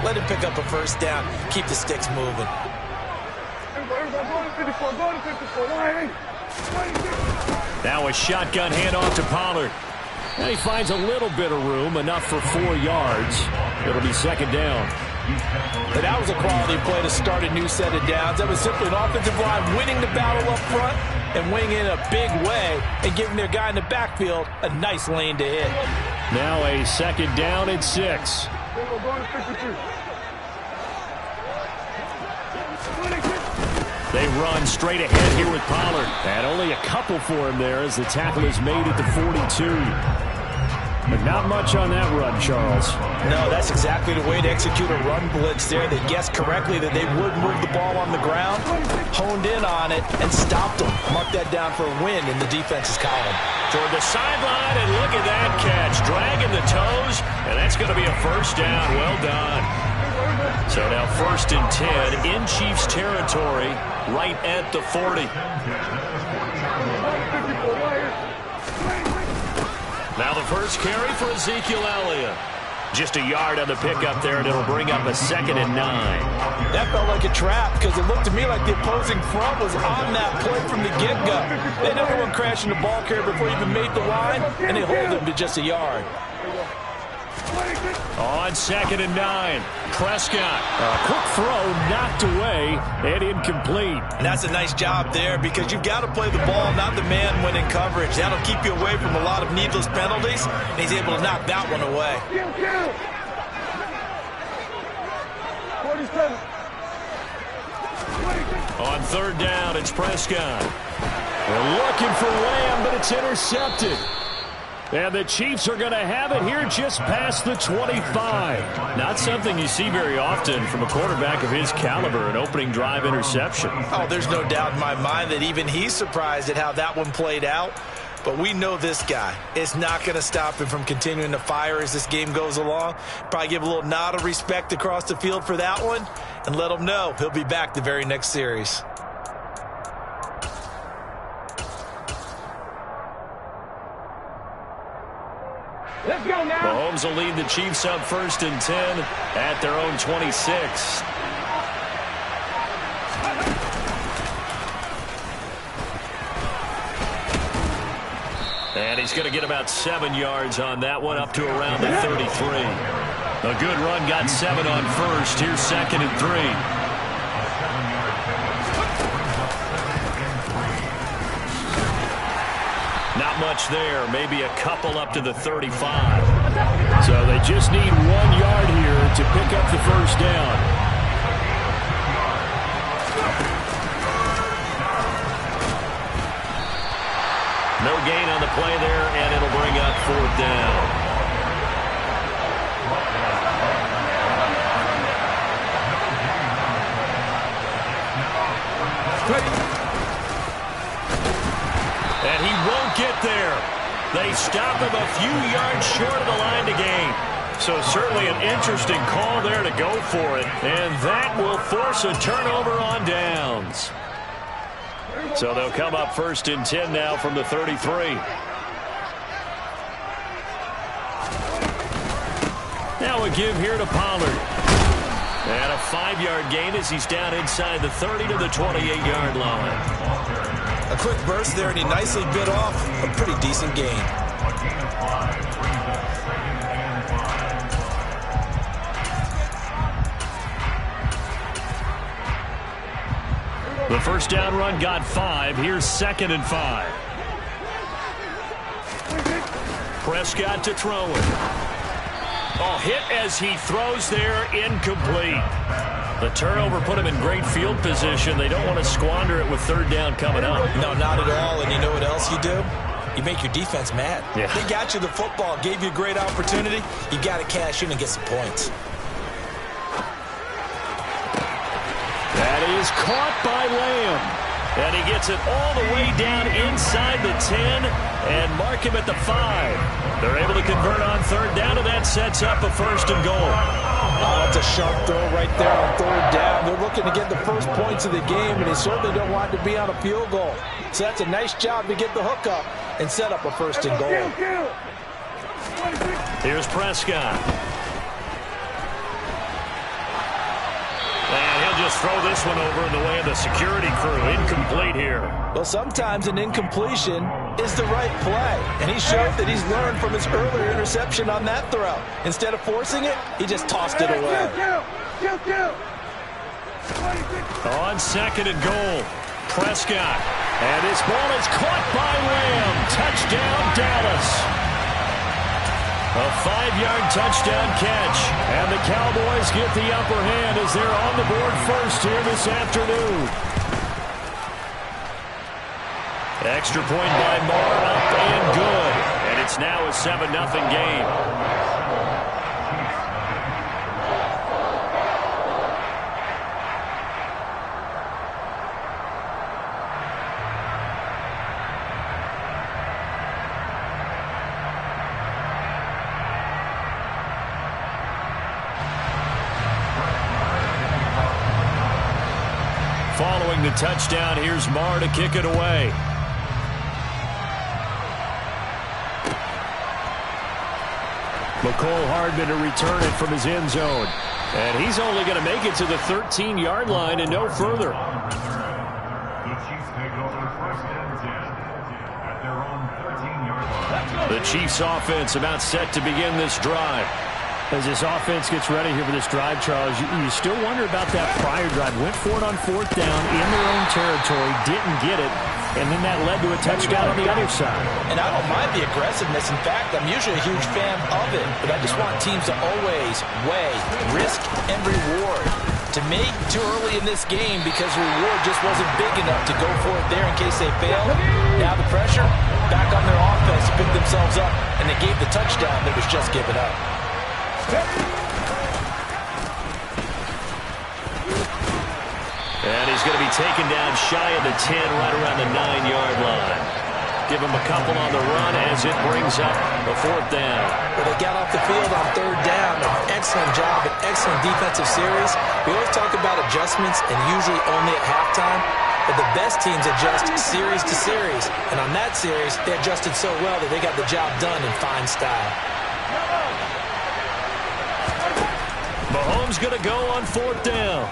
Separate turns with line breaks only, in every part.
Let him pick up a first down. Keep the sticks moving.
Now a shotgun handoff to Pollard. And he finds a little bit of room, enough for 4 yards. It'll be second down.
But that was a quality play to start a new set of downs. That was simply an offensive line winning the battle up front and winning in a big way and giving their guy in the backfield a nice lane to hit.
Now a second down and 6. They run straight ahead here with Pollard. And only a couple for him there as the tackle is made at the 42. But not much on that run, Charles.
No, that's exactly the way to execute a run blitz there. They guessed correctly that they would move the ball on the ground, honed in on it, and stopped them. Mark that down for a win in the defense's column.
Toward the sideline, and look at that catch. Dragging the toes, and that's going to be a first down. Well done. So now 1st and 10 in Chiefs territory, right at the 40. Now the first carry for Ezekiel Elliott. Just a yard on the pickup there, and it'll bring up a 2nd and 9.
That felt like a trap because it looked to me like the opposing front was on that play from the get-go. They never went crashing the ball carrier before he even made the line, and they hold him to just a yard.
On 2nd and 9, Prescott. A quick throw knocked away and incomplete.
And that's a nice job there because you've got to play the ball, not the man when in coverage. That'll keep you away from a lot of needless penalties, and he's able to knock that one away.
On 3rd down, it's Prescott. They're looking for Lamb, but it's intercepted. And the Chiefs are going to have it here just past the 25. Not something you see very often from a quarterback of his caliber, an opening drive interception.
Oh, there's no doubt in my mind that even he's surprised at how that one played out. But we know this guy is not going to stop him from continuing to fire as this game goes along. Probably give a little nod of respect across the field for that one and let him know he'll be back the very next series.
Let's go now.
Mahomes will lead the Chiefs up 1st and 10 at their own 26. And he's going to get about 7 yards on that one, up to around the 33. A good run, got 7 on 1st. Here's 2nd and 3. Not much there, maybe a couple up to the 35. So they just need 1 yard here to pick up the first down. No gain on the play there, and it'll bring up 4th down. And he won't get there. They stop him a few yards short of the line to gain. So certainly an interesting call there to go for it. And that will force a turnover on downs. So they'll come up 1st and 10 now from the 33. Now a give here to Pollard. And a 5-yard gain as he's down inside the 30 to the 28-yard line.
A quick burst there, and he nicely bit off a pretty decent gain.
The first down run got 5. Here's 2nd and 5. Prescott to throw it. Oh, hit as he throws there, incomplete. The turnover put him in great field position. They don't want to squander it with 3rd down coming up.
No, not at all. And you know what else you do? You make your defense mad.
Yeah.
They got you the football, gave you a great opportunity. You got to cash in and get some points.
That is caught by Lamb. And he gets it all the way down inside the 10 and mark him at the 5. They're able to convert on 3rd down, and that sets up a 1st and goal.
Oh, that's a sharp throw right there on 3rd down. They're looking to get the first points of the game, and they certainly don't want to be on a field goal. So that's a nice job to get the hook up and set up a 1st and goal.
Here's Prescott. just throw this one over in the way of the security crew. Incomplete here.
Well, sometimes an incompletion is the right play, and he showed that he's learned from his earlier interception on that throw. Instead of forcing it, he just tossed it away.
On second and goal, Prescott. And his ball is caught by Lamb. Touchdown, Dallas. A 5-yard touchdown catch. And the Cowboys get the upper hand as they're on the board first here this afternoon. Extra point by Marr, up and good. And it's now a 7-0 game. Following the touchdown, here's Marr to kick it away. McCole Hardman to return it from his end zone. And he's only going to make it to the 13-yard line and no further.
The Chiefs take over first and 10 at their own 13-yard line.
The Chiefs offense about set to begin this drive.
As this offense gets ready here for this drive, Charles, you still wonder about that prior drive. Went for it on 4th down in their own territory, didn't get it, and then that led to a touchdown on the other side.
And I don't mind the aggressiveness. In fact, I'm usually a huge fan of it, but I just want teams to always weigh risk and reward. To me, too early in this game because reward just wasn't big enough to go for it there in case they failed. Now the pressure, back on their offense to pick themselves up, and they gave the touchdown that was just given up.
And he's going to be taken down shy of the 10, right around the 9-yard line. Give him a couple on the run as it brings up the 4th down.
But they got off the field on 3rd down. An excellent job, an excellent defensive series. We always talk about adjustments and usually only at halftime. But the best teams adjust series to series. And on that series, they adjusted so well that they got the job done in fine style.
Mahomes going to go on 4th down.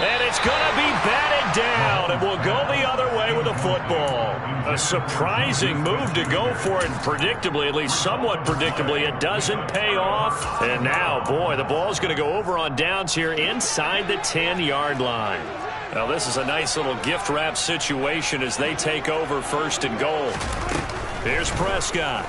And it's going to be batted down, and will go the other way with the football. A surprising move to go for it, and predictably, at least somewhat predictably, it doesn't pay off. And now, boy, the ball's going to go over on downs here inside the 10-yard line. Now, this is a nice little gift wrap situation as they take over 1st and goal. Here's Prescott.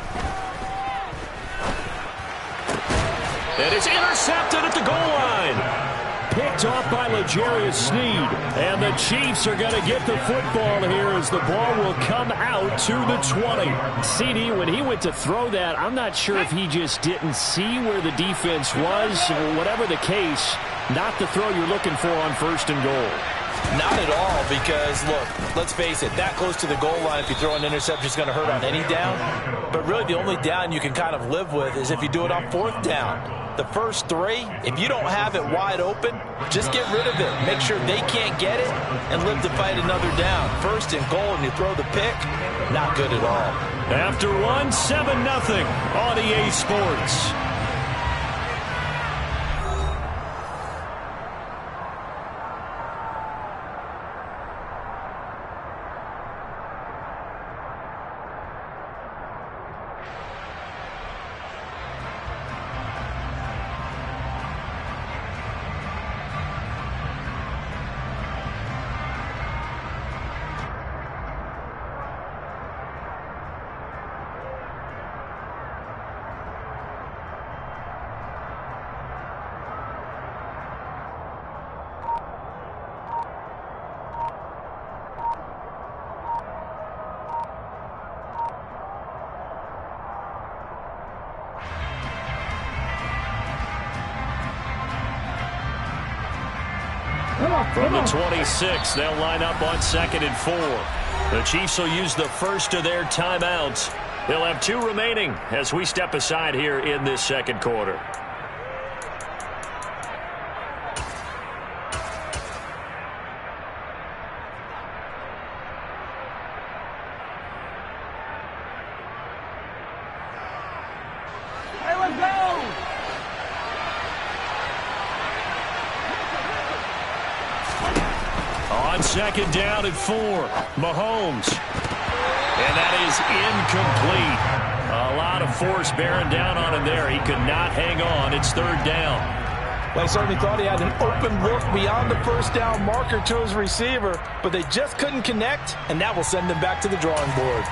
And it's intercepted at the goal line. Picked off by L'Jarius Sneed. And the Chiefs are going to get the football here as the ball will come out to the 20.
CD, when he went to throw that, I'm not sure if he just didn't see where the defense was. Whatever the case, not the throw you're looking for on 1st and goal.
Not at all, because, look, let's face it, that close to the goal line, if you throw an interception, is going to hurt on any down. But really, the only down you can kind of live with is if you do it on 4th down. The first 3, if you don't have it wide open, just get rid of it. Make sure they can't get it and live to fight another down. 1st and goal, and you throw the pick, not good at all.
After 7-0 on EA Sports. From the 26, they'll line up on 2nd and 4. The Chiefs will use the first of their timeouts. They'll have 2 remaining as we step aside here in this 2nd quarter. on 2nd down and 4. Mahomes. And that is incomplete. A lot of force bearing down on him there. He could not hang on. It's 3rd down.
Well, he certainly thought he had an open look beyond the 1st down marker to his receiver, but they just couldn't connect, and that will send them back to the drawing board.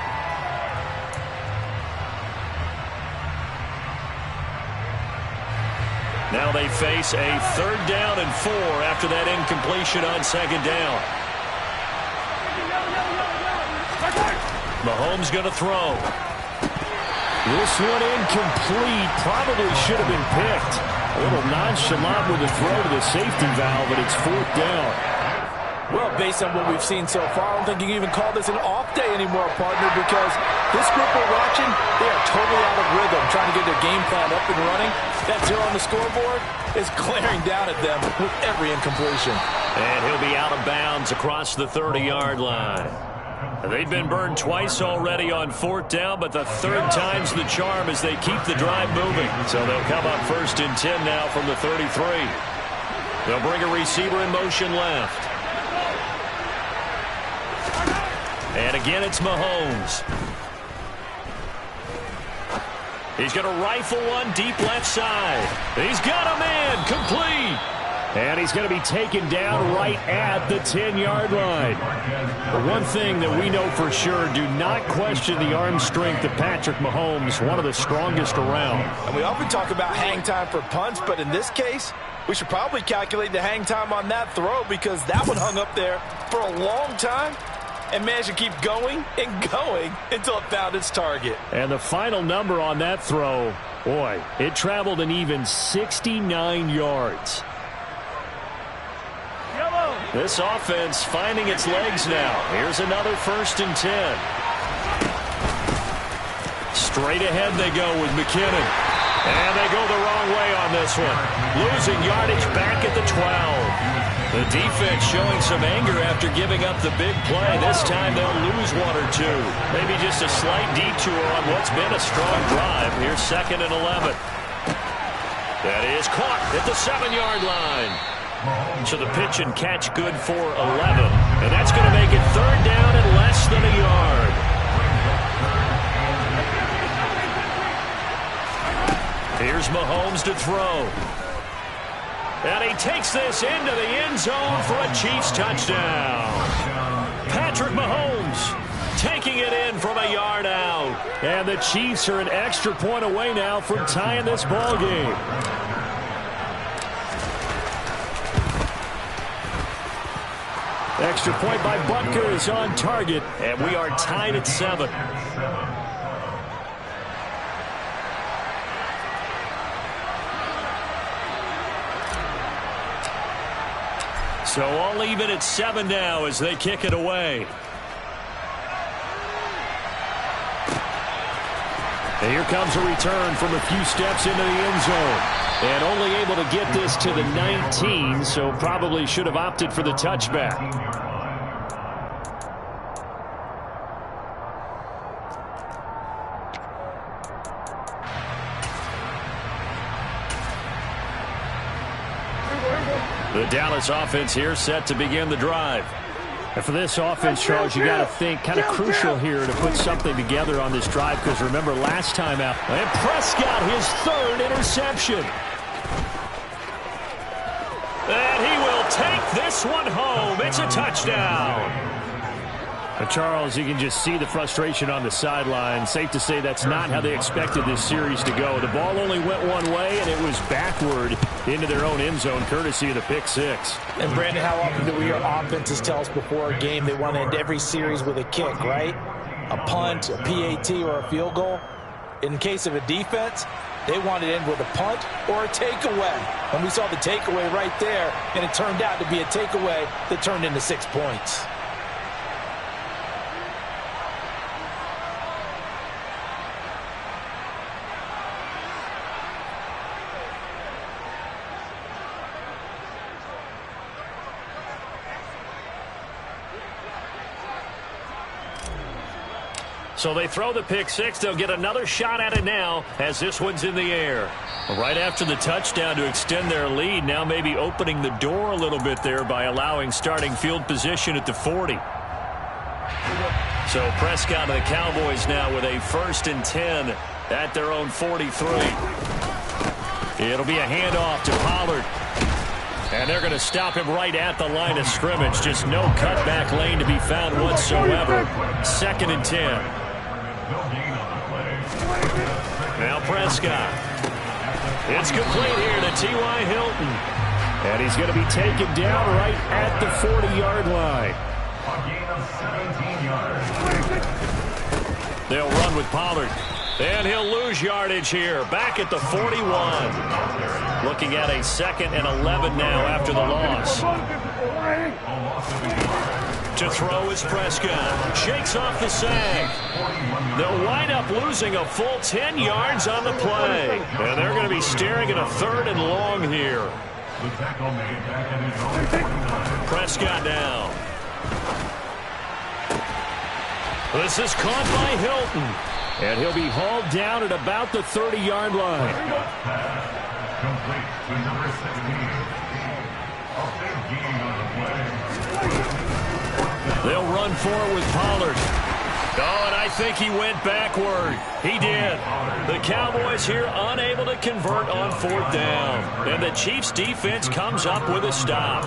Now they face a 3rd down and 4 after that incompletion on 2nd down. Mahomes going to throw.
This one incomplete. Probably should have been picked. A little nonchalant with the throw to the safety valve, but it's 4th down.
Well, based on what we've seen so far, I don't think you can even call this an off day anymore, partner, because this group we're watching, they are totally out of rhythm, trying to get their game plan up and running. That 0 on the scoreboard is glaring down at them with every incompletion.
And he'll be out of bounds across the 30-yard line. They've been burned twice already on 4th down, but the 3rd time's the charm as they keep the drive moving. So they'll come up 1st and 10 now from the 33. They'll bring a receiver in motion left. And again, it's Mahomes. He's going to rifle one deep left side. He's got him in. Complete.
And he's going to be taken down right at the 10-yard line. The one thing that we know for sure, do not question the arm strength of Patrick Mahomes, one of the strongest around.
And we often talk about hang time for punts, but in this case, we should probably calculate the hang time on that throw because that one hung up there for a long time and managed to keep going and going until it found its target.
And the final number on that throw, boy, it traveled an even 69 yards.
This offense finding its legs now. Here's another 1st and 10. Straight ahead they go with McKinnon. And they go the wrong way on this one. Losing yardage back at the 12. The defense showing some anger after giving up the big play. This time they'll lose 1 or 2. Maybe just a slight detour on what's been a strong drive. Here's 2nd and 11. That is caught at the 7-yard line. So the pitch and catch good for 11. And that's going to make it 3rd down and less than a yard. Here's Mahomes to throw. And he takes this into the end zone for a Chiefs touchdown. Patrick Mahomes taking it in from a yard out.
And the Chiefs are an extra point away now from tying this ball game. Extra point by Butker is on target.
And we are tied at 7. So all even at 7 now as they kick it away.
And here comes a return from a few steps into the end zone. And only able to get this to the 19, so probably should have opted for the touchback.
The Dallas offense here set to begin the drive.
And for this offense, Charles, you got to think kind of crucial here to put something together on this drive because remember last time out, and Prescott his 3rd interception.
And he will take this one home. It's a touchdown.
But Charles, you can just see the frustration on the sideline. Safe to say that's not how they expected this series to go. The ball only went one way, and it was backward into their own end zone, courtesy of the pick 6.
And, Brandon, how often do we hear offenses tell us before a game they want to end every series with a kick, right? A punt, a PAT, or a field goal. In case of a defense, they want to end with a punt or a takeaway. And we saw the takeaway right there, and it turned out to be a takeaway that turned into 6 points.
So they throw the pick six. They'll get another shot at it now as this one's in the air. Right after the touchdown to extend their lead, now maybe opening the door a little bit there by allowing starting field position at the 40. So Prescott and the Cowboys now with a 1st and 10 at their own 43. It'll be a handoff to Pollard. And they're going to stop him right at the line of scrimmage. Just no cutback lane to be found whatsoever. 2nd and 10. Now Prescott. It's complete here to T.Y. Hilton.
And he's going to be taken down right at the 40-yard line.
A gain of 17 yards.
They'll run with Pollard. And he'll lose yardage here. Back at the 41. Looking at a 2nd and 11 now after the loss. To throw is Prescott. Shakes off the sag. They'll wind up losing a full 10 yards on the play. And they're going to be staring at a 3rd and long here.
The tackle made back at his own 49.
Prescott down. This is caught by Hilton.
And he'll be hauled down at about the 30-yard line.
Complete to number 16. A big gain on the play.
They'll run for it with Pollard. Oh, and I think he went backward. He did. The Cowboys here unable to convert on 4th down. And the Chiefs defense comes up with a stop.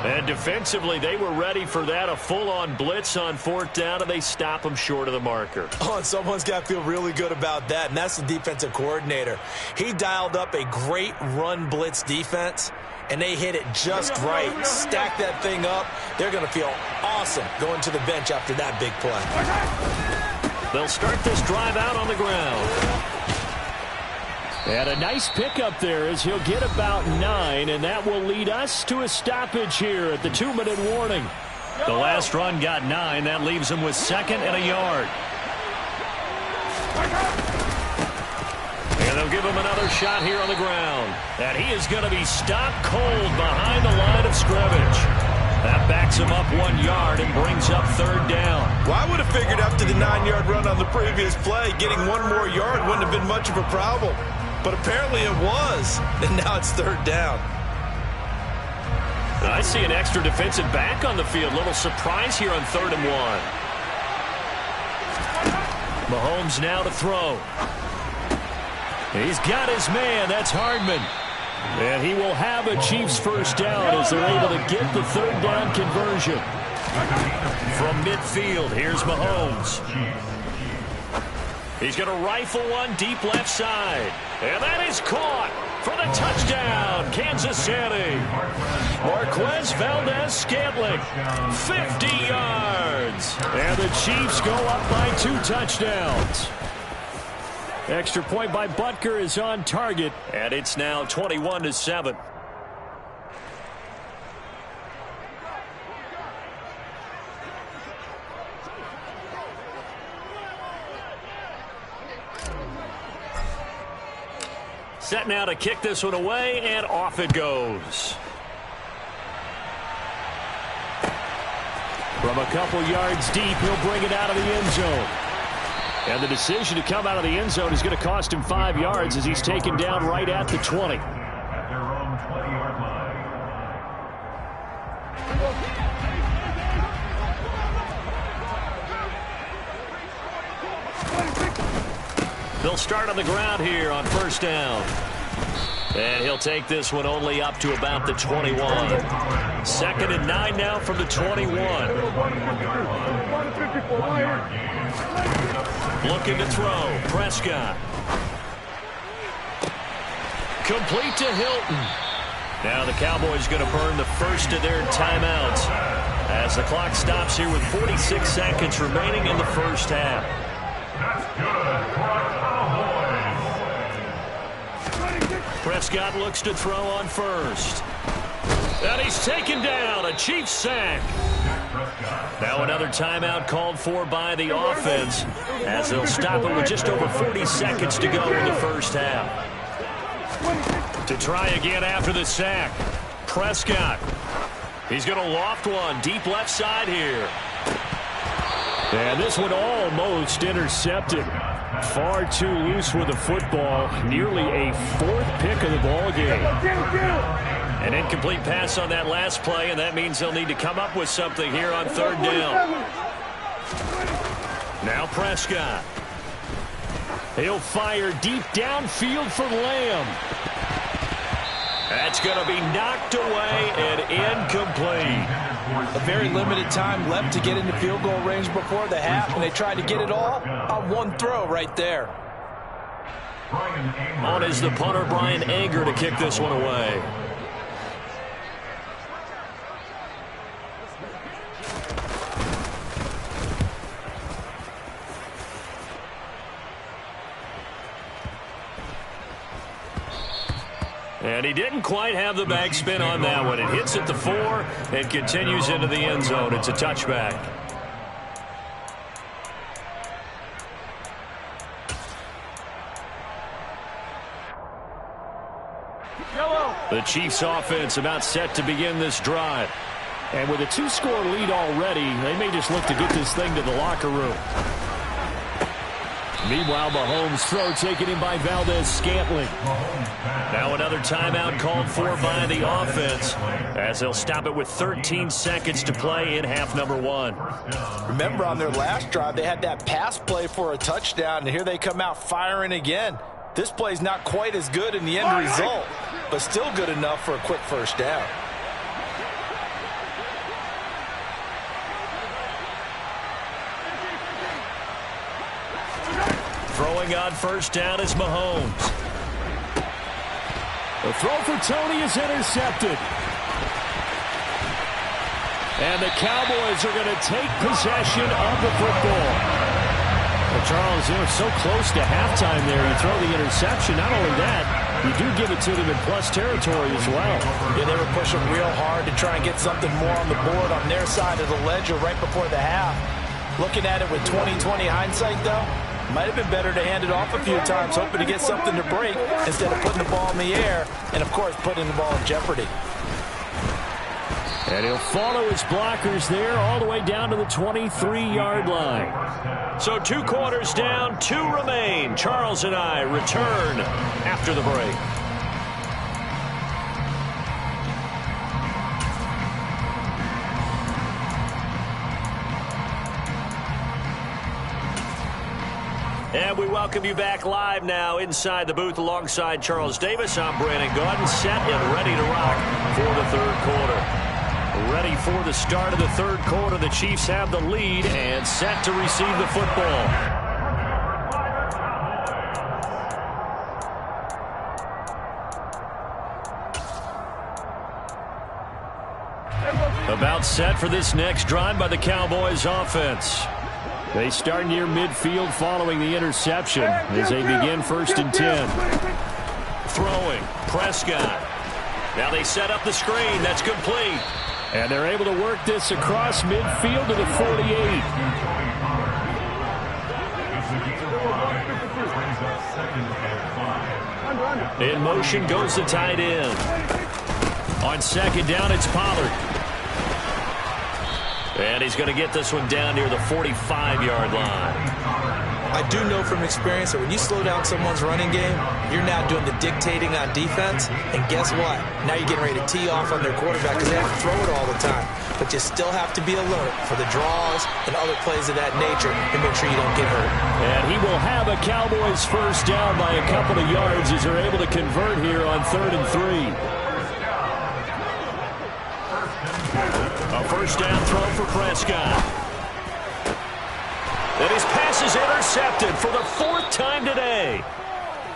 And defensively, they were ready for that, a full-on blitz on 4th down, and they stop them short of the marker.
Oh, and someone's got to feel really good about that, and that's the defensive coordinator. He dialed up a great run blitz defense, and they hit it just right. Stack that thing up. They're going to feel awesome going to the bench after that big play.
They'll start this drive out on the ground.
And a nice pickup there as he'll get about 9, and that will lead us to a stoppage here at the 2-minute warning.
The last run got 9. That leaves him with 2nd and a yard. And they'll give him another shot here on the ground. And he is going to be stopped cold behind the line of scrimmage. That backs him up 1 yard and brings up 3rd down.
Well, I would have figured after the 9-yard run on the previous play, getting 1 more yard wouldn't have been much of a problem. But apparently it was, and now it's 3rd down.
I see an extra defensive back on the field. Little surprise here on 3rd and 1. Mahomes now to throw. He's got his man. That's Hardman.
And he will have a Chiefs 1st down as they're able to get the 3rd down conversion.
From midfield, here's Mahomes. He's going to rifle one deep left side. And that is caught for the touchdown, Kansas City. Marquez Valdez-Scantling, 50 yards.
And the Chiefs go up by 2 touchdowns. Extra point by Butker is on target.
And it's now 21-7. Set now to kick this one away, and off it goes.
From a couple yards deep, he'll bring it out of the end zone. And the decision to come out of the end zone is going to cost him 5 yards as he's taken down right at the 20.
At their own 20-yard line.
They'll start on the ground here on 1st down. And he'll take this one only up to about the 21. 2nd and 9 now from the 21. Looking to throw. Prescott. Complete to Hilton. Now the Cowboys going to burn the first of their timeouts as the clock stops here with 46 seconds remaining in the first half.
That's good for a Cowboys.
Prescott looks to throw on first. And he's taken down. A Chiefs sack. Now another timeout called for by the offense as they'll stop it with just over 40 seconds to go in the first half. To try again after the sack. Prescott. He's going to loft one deep left side here.
And this one almost intercepted. Far too loose with the football. Nearly a fourth pick of the ball game.
An incomplete pass on that last play, and that means they'll need to come up with something here on third down. Now Prescott. He'll fire deep downfield for Lamb. That's going to be knocked away and incomplete.
A very limited time left to get into field goal range before the half, and they tried to get it all on one throw right there.
On is the punter, Brian Anger, to kick this one away. And he didn't quite have the backspin on that one. It hits at the 4 and continues into the end zone. It's a touchback. The Chiefs offense about set to begin this drive.
And with a 2-score lead already, they may just look to get this thing to the locker room. Meanwhile, Mahomes' throw taken in by Valdez-Scantling.
Now another timeout called for by the offense, as they'll stop it with 13 seconds to play in half number 1.
Remember, on their last drive, they had that pass play for a touchdown, and here they come out firing again. This play's not quite as good in the end result, but still good enough for a quick first down.
Throwing on first down is Mahomes.
The throw for Tony is intercepted. And the Cowboys are going to take possession of the football. Well, Charles, they were so close to halftime there. You throw the interception. Not only that, you do give it to them in plus territory as well.
Yeah, they were pushing real hard to try and get something more on the board on their side of the ledger right before the half. Looking at it with 20/20 hindsight, though, might have been better to hand it off a few times, hoping to get something to break instead of putting the ball in the air and, of course, putting the ball in jeopardy.
And he'll follow his blockers there all the way down to the 23-yard line.
So 2 quarters down, 2 remain. Charles and I return after the break. And we welcome you back live now inside the booth alongside Charles Davis. I'm Brandon Gaudin, set and ready to rock for the third quarter. Ready for the start of the third quarter. The Chiefs have the lead and set to receive the football. About set for this next drive by the Cowboys offense.
They start near midfield following the interception as they begin 1st and 10.
Throwing, Prescott. Now they set up the screen. That's complete.
And they're able to work this across midfield to the 48.
In motion goes the tight end. On second down, it's Pollard. And he's going to get this one down near the 45-yard line.
I do know from experience that when you slow down someone's running game, you're now doing the dictating on defense. And guess what? Now you're getting ready to tee off on their quarterback because they have to throw it all the time. But you still have to be alert for the draws and other plays of that nature and make sure you don't get hurt.
And he will have a Cowboys first down by a couple of yards as they're able to convert here on 3rd and 3.
A first down throw for Prescott. And his pass is intercepted for the 4th time today.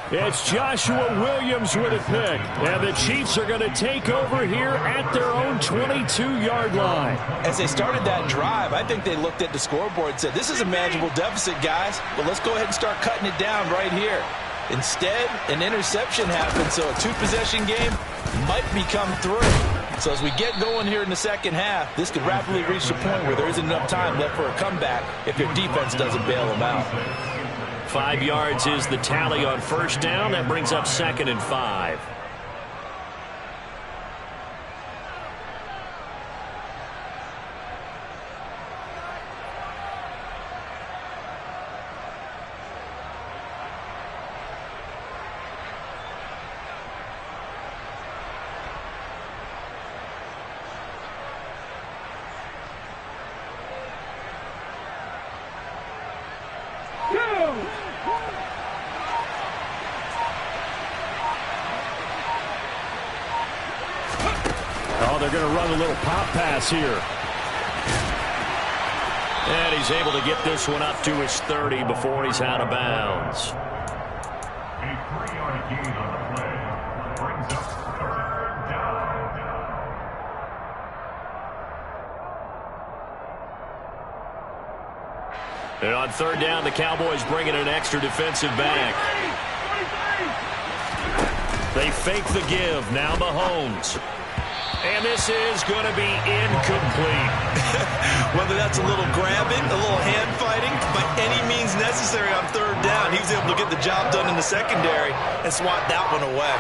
It's Joshua Williams with a pick. And the Chiefs are going to take over here at their own 22-yard line.
As they started that drive, I think they looked at the scoreboard and said, this is a manageable deficit, guys, but let's go ahead and start cutting it down right here. Instead, an interception happened, so a 2-possession game might become 3. So as we get going here in the second half, this could rapidly reach the point where there isn't enough time left for a comeback if your defense doesn't bail them out.
5 yards is the tally on first down. That brings up 2nd and 5.
Oh, they're going to run a little pop pass here.
And he's able to get this one up to his 30 before he's out of bounds.
A 3-yard gain on the play brings up third down.
And on third down, the Cowboys bring in an extra defensive back. They fake the give. Now Mahomes. And this is going to be incomplete.
Whether that's a little grabbing, a little hand fighting, by any means necessary on third down, he was able to get the job done in the secondary and swat that one away.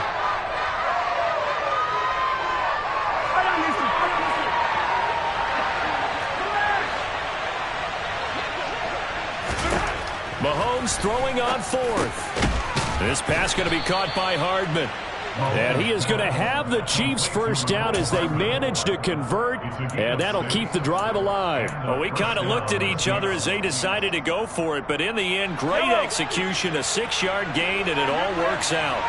Mahomes throwing on fourth. This pass going to be caught by Hardman.
And he is going to have the Chiefs first down as they manage to convert, and that'll keep the drive alive.
Well, we kind of looked at each other as they decided to go for it, but in the end, great execution, a 6-yard gain, and it all works out.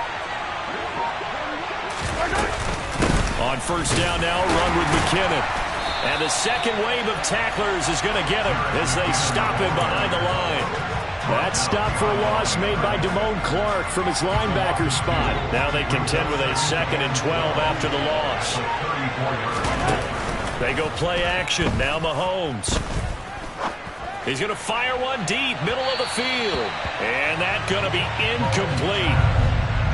On first down now, run with McKinnon. And the second wave of tacklers is going to get him as they stop him behind the line.
That stop for a loss made by Damone Clark from his linebacker spot.
Now they contend with a 2nd and 12 after the loss. They go play action. Now Mahomes. He's going to fire one deep, middle of the field. And that's going to be incomplete.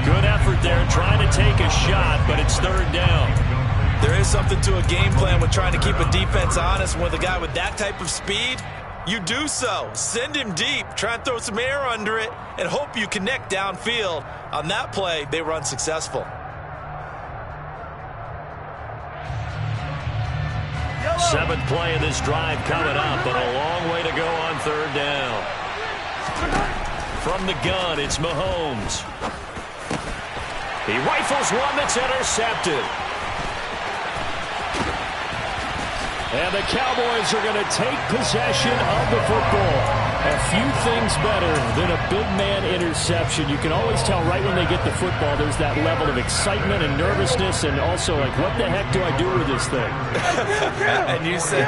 Good effort there trying to take a shot, but it's third down.
There is something to a game plan with trying to keep a defense honest. With a guy with that type of speed, you do so. Send him deep. Try and throw some air under it and hope you connect downfield. On that play, they were unsuccessful.
Seventh play of this drive coming up, but a long way to go on third down. From the gun, it's Mahomes. He rifles one that's intercepted.
And the Cowboys are going to take possession of the football. A few things better than a big man interception. You can always tell right when they get the football, there's that level of excitement and nervousness, and also like, what the heck do I do with this thing?
And you say,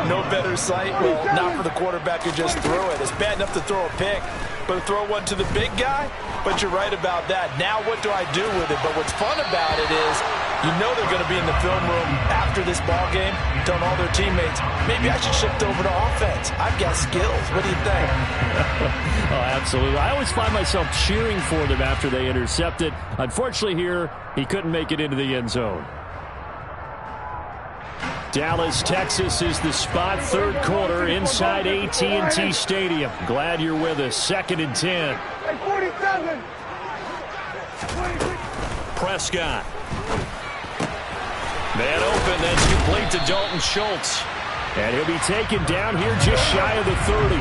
no better sight? Well, not for the quarterback who just threw it. It's bad enough to throw a pick, but to throw one to the big guy? But you're right about that. Now what do I do with it? But what's fun about it is, you know they're going to be in the film room after this ball game, telling all their teammates, maybe I should shift over to offense. I've got skills. What do you think?
Oh, absolutely. I always find myself cheering for them after they intercept it. Unfortunately here, he couldn't make it into the end zone. Dallas, Texas is the spot. Third quarter inside AT&T Stadium. Glad you're with us. 2nd and 10.
47.
Prescott. Man open, that's complete to Dalton Schultz.
And he'll be taken down here just shy of the 30.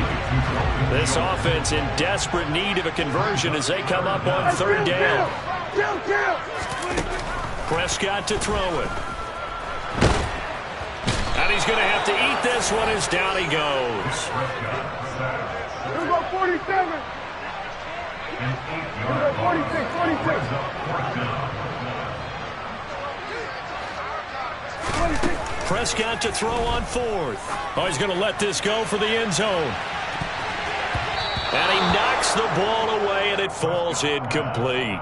This offense in desperate need of a conversion as they come up on third down. Prescott to throw it. And he's going to have to eat this one as down he goes.
Here we go, 47. Here we go, 46.
Prescott to throw on fourth. Oh, he's going to let this go for the end zone. And he knocks the ball away, and it falls incomplete.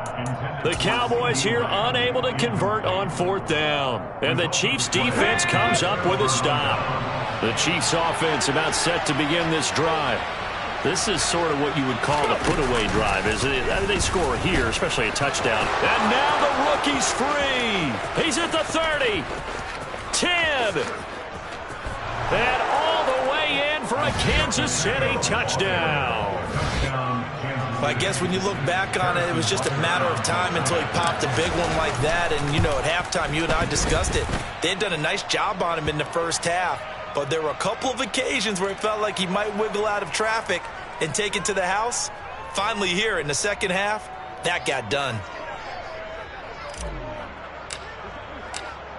The Cowboys here unable to convert on fourth down. And the Chiefs' defense comes up with a stop. The Chiefs' offense about set to begin this drive. This is sort of what you would call the put-away drive, isn't it? They score here, especially a touchdown. And now the rookie's free. He's at the 30. 10. And all the way in for a Kansas City touchdown.
I guess when you look back on it, it was just a matter of time until he popped a big one like that. And, you know, at halftime, you and I discussed it. They had done a nice job on him in the first half. But there were a couple of occasions where it felt like he might wiggle out of traffic and take it to the house. Finally here in the second half, that got done.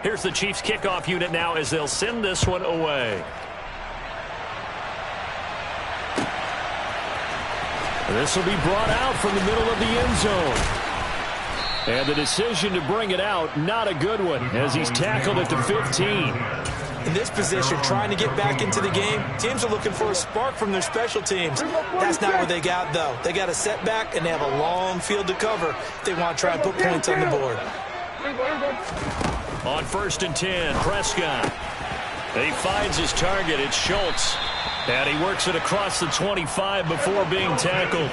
Here's the Chiefs kickoff unit now as they'll send this one away. This will be brought out from the middle of the end zone.
And the decision to bring it out, not a good one, as he's tackled at the 15.
In this position, trying to get back into the game, teams are looking for a spark from their special teams. That's not what they got, though. They got a setback, and they have a long field to cover if they want to try and put points on the board.
On 1st and 10, Prescott. He finds his target. It's Schultz. And he works it across the 25 before being tackled.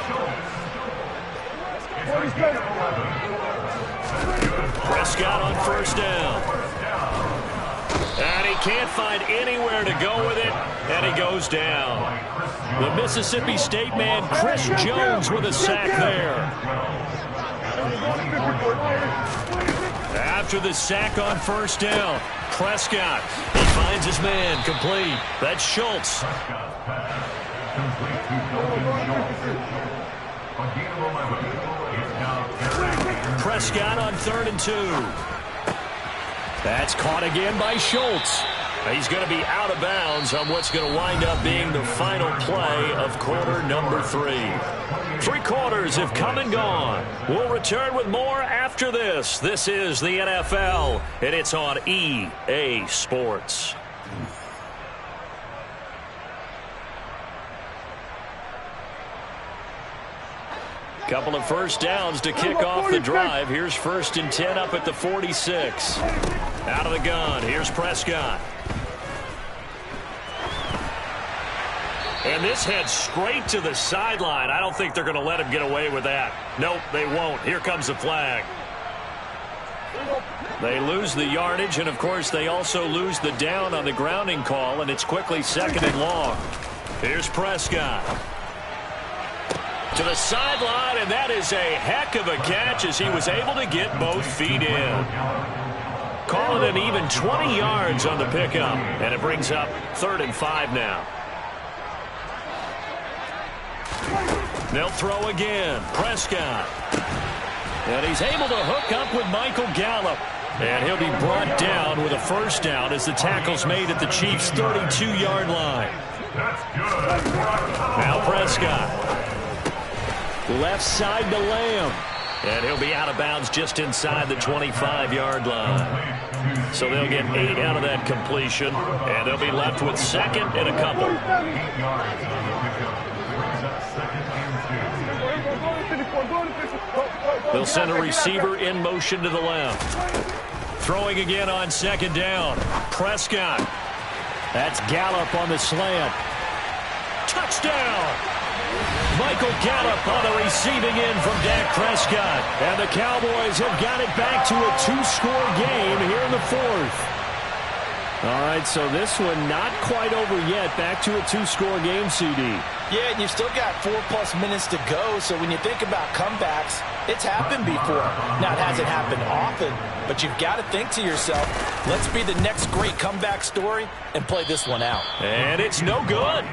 Prescott on 1st down. And he can't find anywhere to go with it, and he goes down. The Mississippi State man, Chris Jones, with a sack there. After the sack on 1st down, Prescott, he finds his man, complete. That's Schultz. Prescott on 3rd and 2. That's caught again by Schultz. He's going to be out of bounds on what's going to wind up being the final play of quarter number 3. 3 quarters have come and gone. We'll return with more after this. This is the NFL, and it's on EA Sports. Couple of first downs to kick off the drive. Here's 1st and 10 up at the 46. Out of the gun. Here's Prescott. And this heads straight to the sideline. I don't think they're going to let him get away with that. Nope, they won't. Here comes the flag. They lose the yardage, and, of course, they also lose the down on the grounding call, and it's quickly 2nd and long. Here's Prescott. To the sideline, and that is a heck of a catch as he was able to get both feet in. Calling it even 20 yards on the pickup, and it brings up 3rd and 5 now. They'll throw again. Prescott. And he's able to hook up with Michael Gallup. And he'll be brought down with a 1st down as the tackle's made at the Chiefs' 32-yard line. Now Prescott. Left side to Lamb. And he'll be out of bounds just inside the 25-yard line. So they'll get 8 out of that completion, and they'll be left with 2nd and a couple. They'll send a receiver in motion to the left. Throwing again on 2nd down. Prescott. That's Gallup on the slant. Touchdown! Michael Gallup on the receiving end from Dak Prescott. And the Cowboys have got it back to a 2-score game here in the 4th. All right, so this one not quite over yet. Back to a 2-score game, CD.
Yeah, and you've still got 4+ minutes to go, so when you think about comebacks, it's happened before. Now, it hasn't happened often, but you've got to think to yourself, let's be the next great comeback story and play this one out.
And it's no good.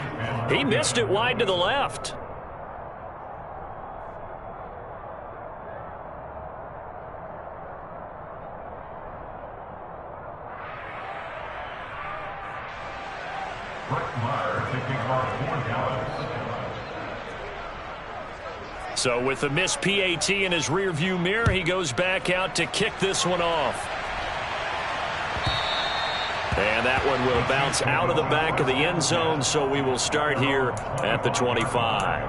He missed it wide to the left. So with the missed PAT in his rearview mirror, he goes back out to kick this one off. And that one will bounce out of the back of the end zone, so we will start here at the 25.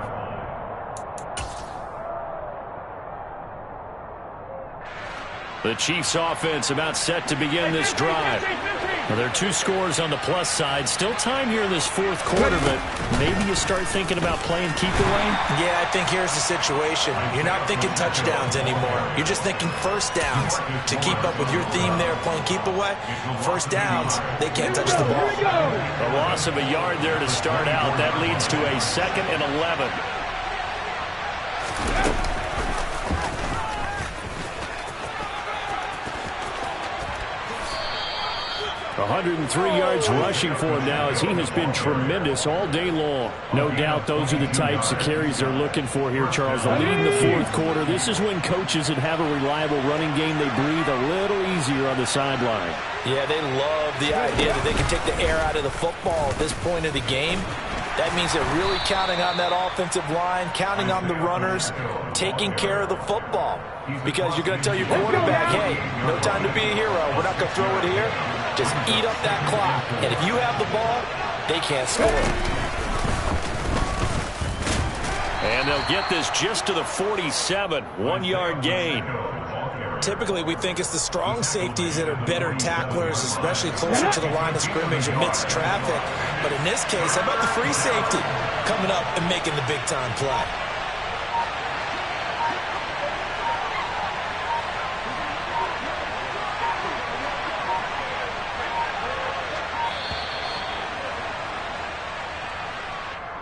The Chiefs offense about set to begin this drive. Well, there are 2 scores on the plus side. Still time here in this 4th quarter, but maybe you start thinking about playing keep away?
Yeah, I think here's the situation. You're not thinking touchdowns anymore. You're just thinking 1st downs. To keep up with your theme there, playing keep away, 1st downs, they can't touch the ball.
A loss of a yard there to start out. That leads to a 2nd and 11.
103 yards rushing for him now as he has been tremendous all day long. No doubt those are the types of carries they're looking for here, Charles. The lead in the 4th quarter. This is when coaches that have a reliable running game, they breathe a little easier on the sideline.
Yeah, they love the idea that they can take the air out of the football at this point of the game. That means they're really counting on that offensive line, counting on the runners, taking care of the football. Because you're going to tell your quarterback, hey, no time to be a hero. We're not going to throw it here. Just eat up that clock. And if you have the ball, they can't score.
And they'll get this just to the 47, 1-yard gain.
Typically, we think it's the strong safeties that are better tacklers, especially closer to the line of scrimmage amidst traffic. But in this case, how about the free safety coming up and making the big-time play?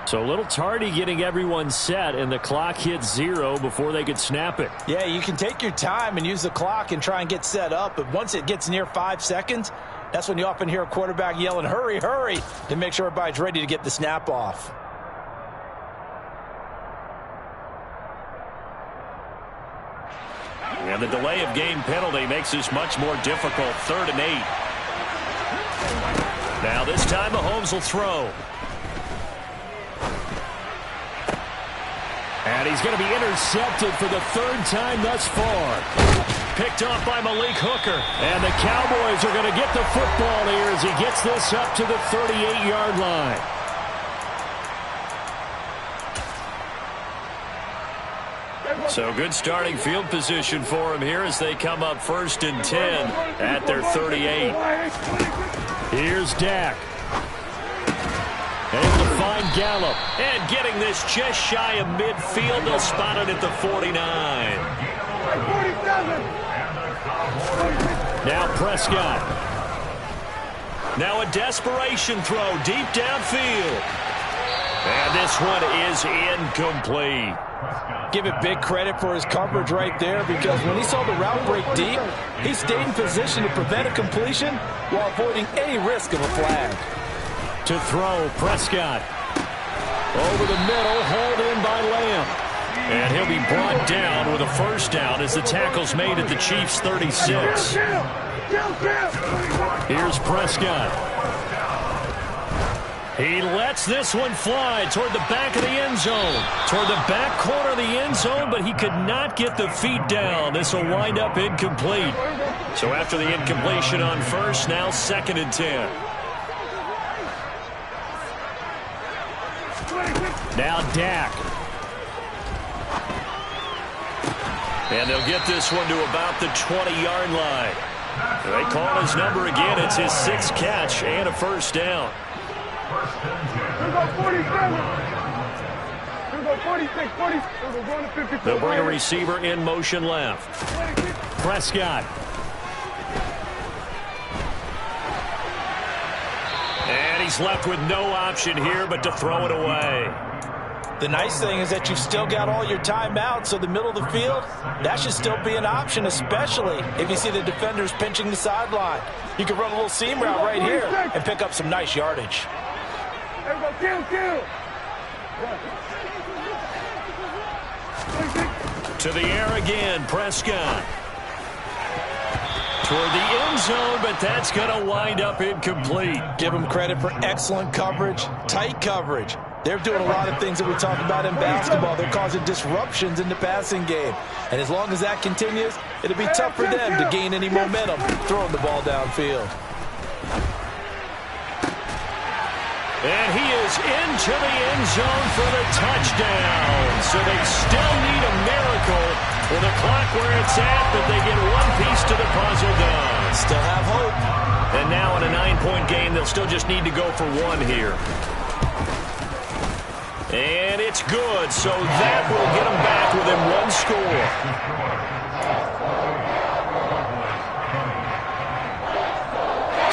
So a little tardy getting everyone set, and the clock hits 0 before they could snap it.
Yeah, you can take your time and use the clock and try and get set up, but once it gets near 5 seconds, that's when you often hear a quarterback yelling, hurry, hurry, to make sure everybody's ready to get the snap off.
And the delay of game penalty makes this much more difficult. 3rd and 8. Now this time Mahomes will throw. And he's going to be intercepted for the 3rd time thus far. Picked off by Malik Hooker. And the Cowboys are going to get the football here as he gets this up to the 38-yard line. So good starting field position for him here as they come up 1st and 10 at their 38. Here's Dak. Able to find Gallup. And getting this just shy of midfield. They'll spot it at the 49. Now Prescott. Now a desperation throw deep downfield. And this one is incomplete.
Give it big credit for his coverage right there, because when he saw the route break deep, he stayed in position to prevent a completion while avoiding any risk of a flag.
To throw, Prescott. Over the middle, hauled in by Lamb. And he'll be brought down with a 1st down as the tackle's made at the Chiefs' 36. Here's Prescott. He lets this one fly toward the back of the end zone. Toward the back corner of the end zone, but he could not get the feet down. This will wind up incomplete. So after the incompletion on 1st, now 2nd and 10. Now Dak. And they'll get this one to about the 20-yard line. They call his number again. It's his 6th catch and a 1st down. They'll bring a receiver in motion left. Prescott. And he's left with no option here but to throw it away.
The nice thing is that you've still got all your timeouts, so the middle of the field, that should still be an option, especially if you see the defenders pinching the sideline. You can run a little seam route right here and pick up some nice yardage.
To the air again, Prescott. Toward the end zone, but that's going to wind up incomplete.
Give them credit for excellent coverage, tight coverage. They're doing a lot of things that we talk about in basketball. They're causing disruptions in the passing game. And as long as that continues, it'll be tough for them to gain any momentum throwing the ball downfield.
And he is into the end zone for the touchdown. So they still need a miracle with the clock where it's at, but they get one piece to the puzzle done.
Still have hope.
And now in a 9-point game, they'll still just need to go for 1 here. And it's good, so that will get them back within 1 score.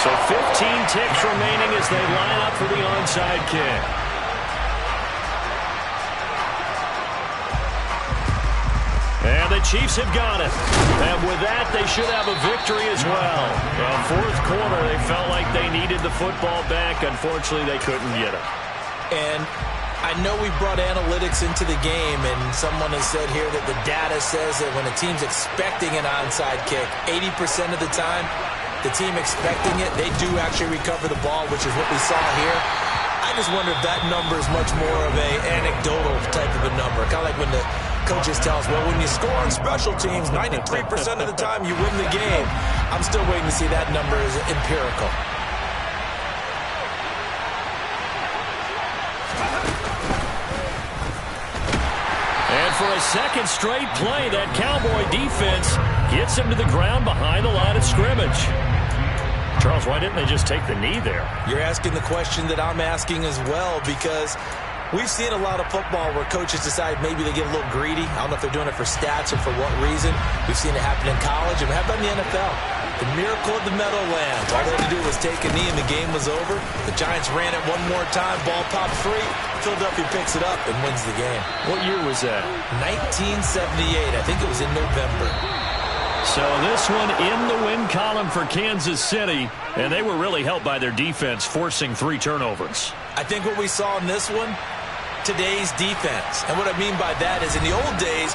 So 15 ticks remaining as they line up for the onside kick. And the Chiefs have got it. And with that, they should have a victory as well. Well, 4th quarter, they felt like they needed the football back. Unfortunately, they couldn't get it.
And I know we brought analytics into the game, and someone has said here that the data says that when a team's expecting an onside kick, 80% of the time, the team expecting it, they do actually recover the ball, which is what we saw here. I just wonder if that number is much more of a anecdotal type of a number. Kind of like when the coaches tell us, well, when you score on special teams, 93% of the time you win the game. I'm still waiting to see that number is empirical.
And for a second straight play, that Cowboy defense gets him to the ground behind the line of scrimmage. Charles, why didn't they just take the knee there?
You're asking the question that I'm asking as well, because we've seen a lot of football where coaches decide maybe they get a little greedy. I don't know if they're doing it for stats or for what reason. We've seen it happen in college, and how about in the NFL? The miracle of the Meadowlands. All they had to do was take a knee, and the game was over. The Giants ran it one more time. Ball popped free. Philadelphia picks it up and wins the game.
What year was that?
1978. I think it was in November.
So this one in the win column for Kansas City, and they were really helped by their defense forcing 3 turnovers.
I think what we saw in this one, today's defense. And what I mean by that is in the old days,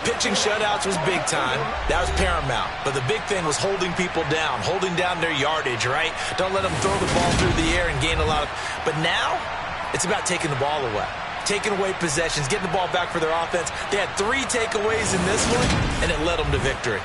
pitching shutouts was big time. That was paramount. But the big thing was holding people down, holding down their yardage, right? Don't let them throw the ball through the air and gain a lot of... But now, it's about taking the ball away. Taking away possessions, getting the ball back for their offense. They had 3 takeaways in this one, and it led them to victory.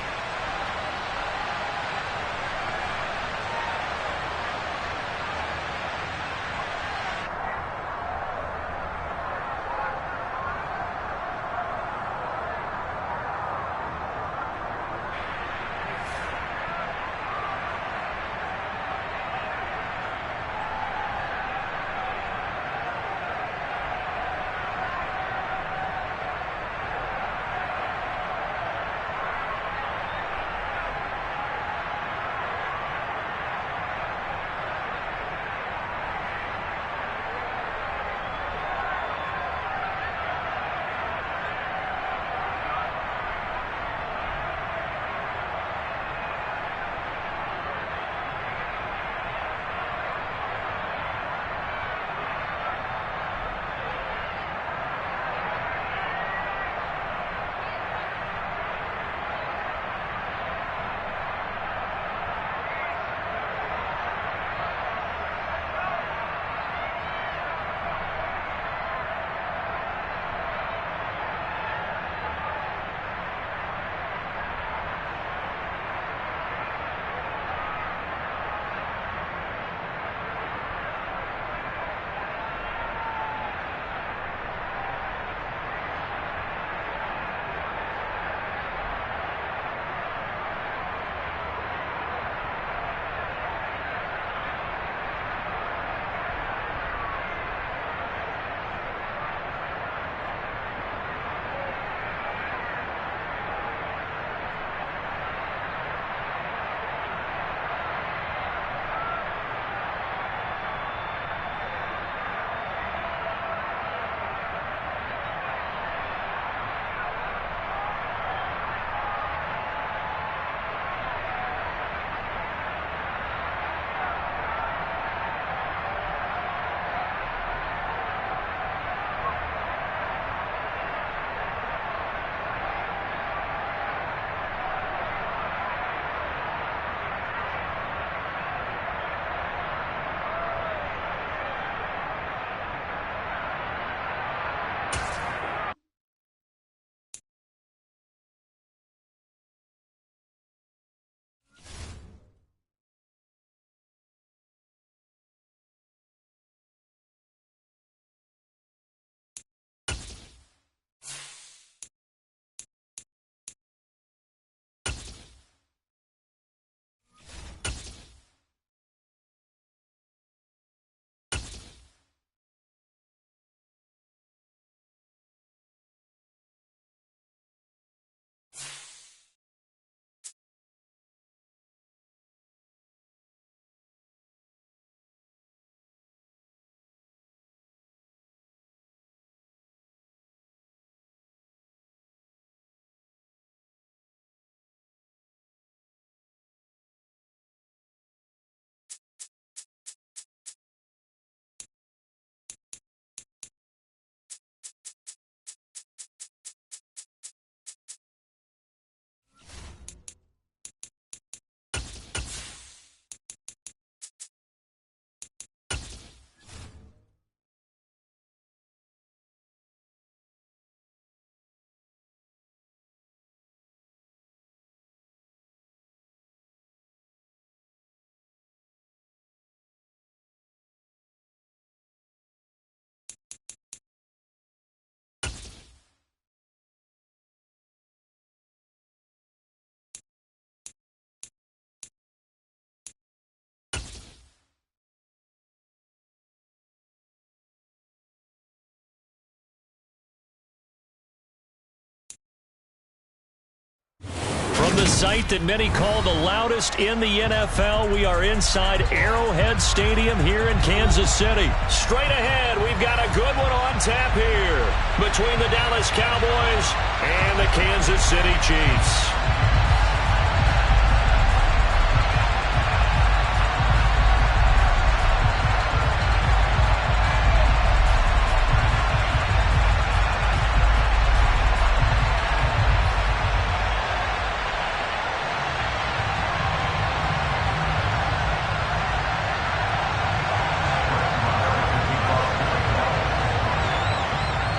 the site that many call the loudest in the NFL. We are inside Arrowhead Stadium here in Kansas City. Straight ahead, we've got a good one on tap here between the Dallas Cowboys and the Kansas City Chiefs.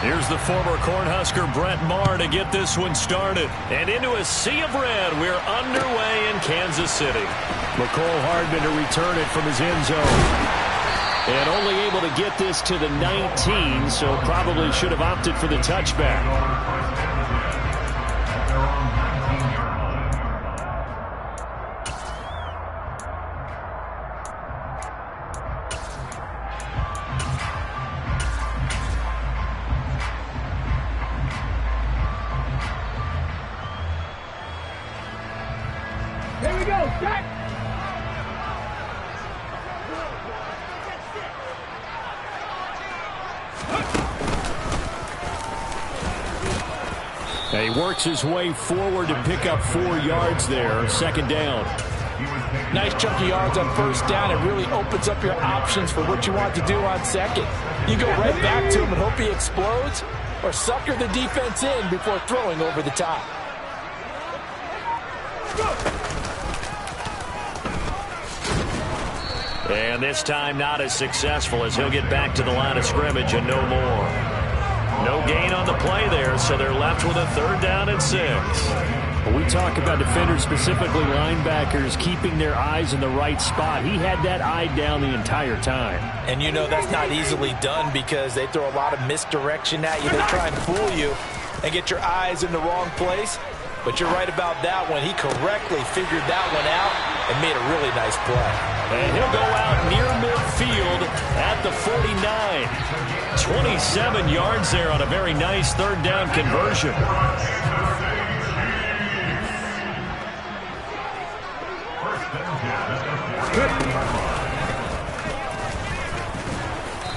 Here's the former Cornhusker Brett Maher to get this one started. And into a sea of red, we're underway in Kansas City.
Mecole Hardman to return it from his end zone. And only able to get this to the 19, so probably should have opted for the touchback.
Here we go, set!
And he works his way forward to pick up 4 yards there. Second down.
Nice chunky yards on first down. It really opens up your options for what you want to do on second. You go right back to him and hope he explodes, or sucker the defense in before throwing over the top.
And this time not as successful, as he'll get back to the line of scrimmage and no more. No gain on the play there, so they're left with a 3rd down and 6.
When we talk about defenders, specifically linebackers, keeping their eyes in the right spot, he had that eye down the entire time.
And you know that's not easily done because they throw a lot of misdirection at you. They try and fool you and get your eyes in the wrong place. But you're right about that one. He correctly figured that one out and made a really nice play.
And he'll go out near midfield at the 49. 27 yards there on a very nice 3rd down conversion.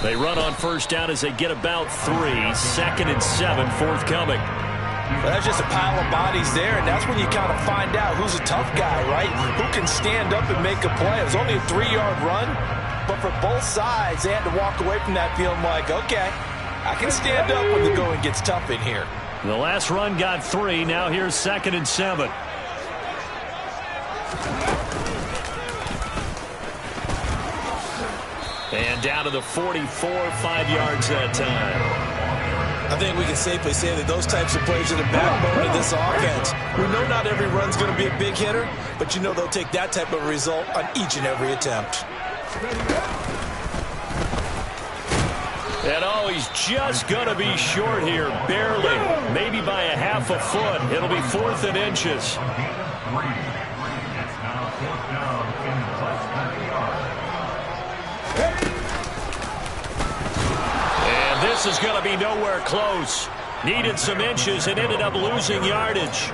They run on first down as they get about 3. 2nd and 7 forthcoming.
Well, that's just a pile of bodies there, and that's when you kind of find out who's a tough guy, right? Who can stand up and make a play. It was only a 3-yard run, but for both sides, they had to walk away from that feeling like, okay, I can stand up when the going gets tough in here.
The last run got 3. Now here's 2nd and 7. And down to the 44, 5 yards that time.
I think we can safely say that those types of plays are the backbone of this offense. We know not every run's going to be a big hitter, but you know they'll take that type of result on each and every attempt.
And oh, he's just going to be short here, barely, maybe by a half a foot. It'll be 4th and inches. This is going to be nowhere close. Needed some inches and ended up losing yardage.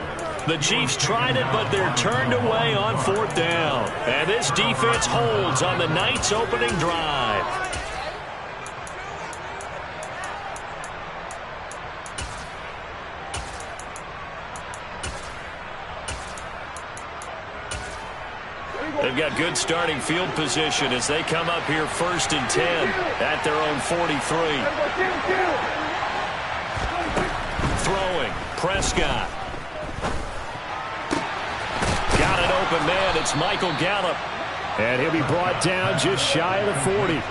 The Chiefs tried it, but they're turned away on 4th down. And this defense holds on the night's opening drive. They've got good starting field position as they come up here 1st and 10 at their own 43. Throwing, Prescott. Got an open man, it's Michael Gallup.
And he'll be brought down just shy of the 40.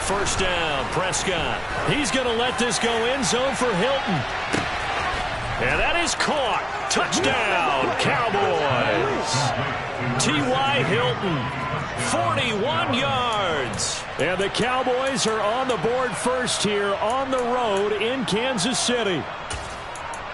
First down, Prescott. He's going to let this go end zone for Hilton. And that is caught. Touchdown, Cowboys. T.Y. Hilton, 41 yards.
And the Cowboys are on the board first here on the road in Kansas City.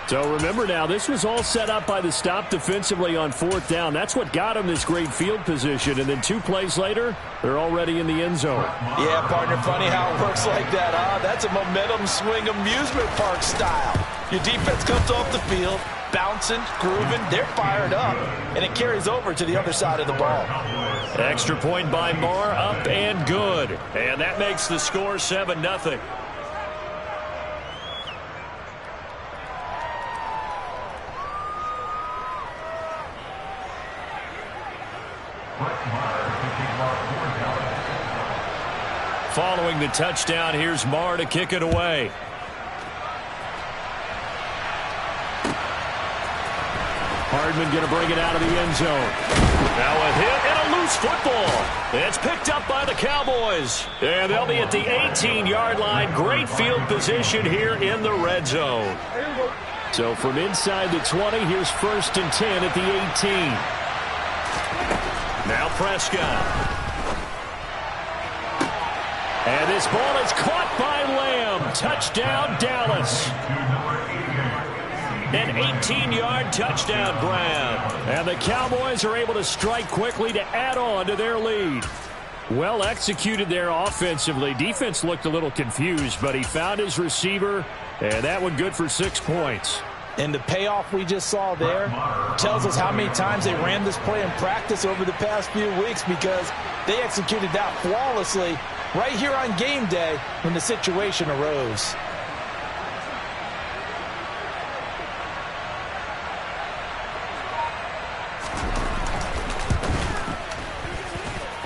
So remember now, this was all set up by the stop defensively on 4th down. That's what got them this great field position. And then 2 plays later, they're already in the end zone.
Yeah, partner, funny how it works like that, huh? That's a momentum swing amusement park style. Your defense comes off the field, bouncing, grooving, they're fired up, and it carries over to the other side of the ball.
Extra point by Marr, up and good. And that makes the score 7-0. Following the touchdown, here's Marr to kick it away.
Hardman going to bring it out of the end zone.
Now a hit and a loose football. It's picked up by the Cowboys. And they'll be at the 18-yard line. Great field position here in the red zone.
So from inside the 20, here's 1st and 10 at the 18.
Now Prescott.
And this ball is caught by Lamb. Touchdown, Dallas.
An 18-yard touchdown grab.
And the Cowboys are able to strike quickly to add on to their lead. Well executed there offensively. Defense looked a little confused, but he found his receiver, and that one good for 6 points.
And the payoff we just saw there tells us how many times they ran this play in practice over the past few weeks, because they executed that flawlessly right here on game day when the situation arose.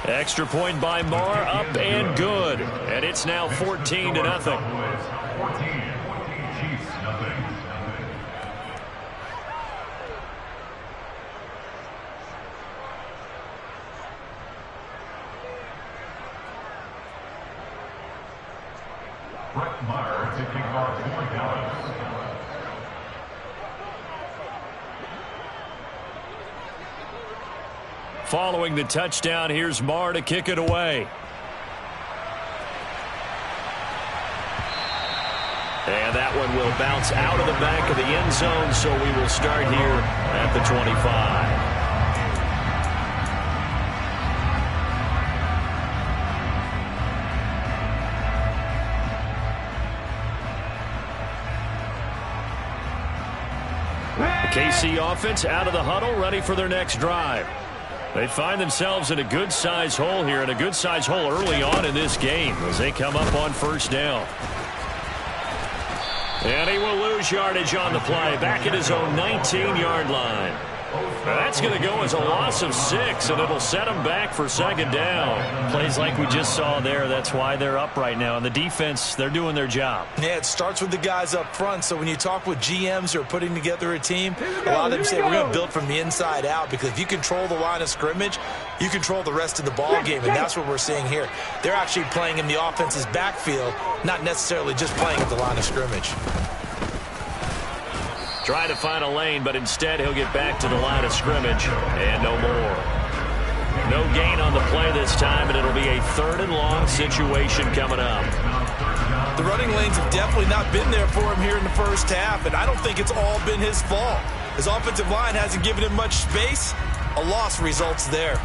Extra point by Marr, up and good. And it's now 14-0.
Brett Maher to kick off for Dallas.
Following the touchdown, here's Marr to kick it away. And that one will bounce out of the back of the end zone, so we will start here at the 25. The KC offense out of the huddle, ready for their next drive. They find themselves in a good-sized hole here, and a good-sized hole early on in this game as they come up on 1st down. And he will lose yardage on the play, back at his own 19-yard line. That's going to go as a loss of 6, and it'll set them back for 2nd down. Plays like we just saw there, that's why they're up right now. And the defense, they're doing their job.
Yeah, it starts with the guys up front. So when you talk with GMs who are putting together a team, a lot of them say we're going to build from the inside out, because if you control the line of scrimmage, you control the rest of the ball game, and that's what we're seeing here. They're actually playing in the offense's backfield, not necessarily just playing at the line of scrimmage.
Try to find a lane, but instead he'll get back to the line of scrimmage, and no more. No gain on the play this time, and it'll be a 3rd and long situation coming up.
The running lanes have definitely not been there for him here in the first half, and I don't think it's all been his fault. His offensive line hasn't given him much space. A loss results there.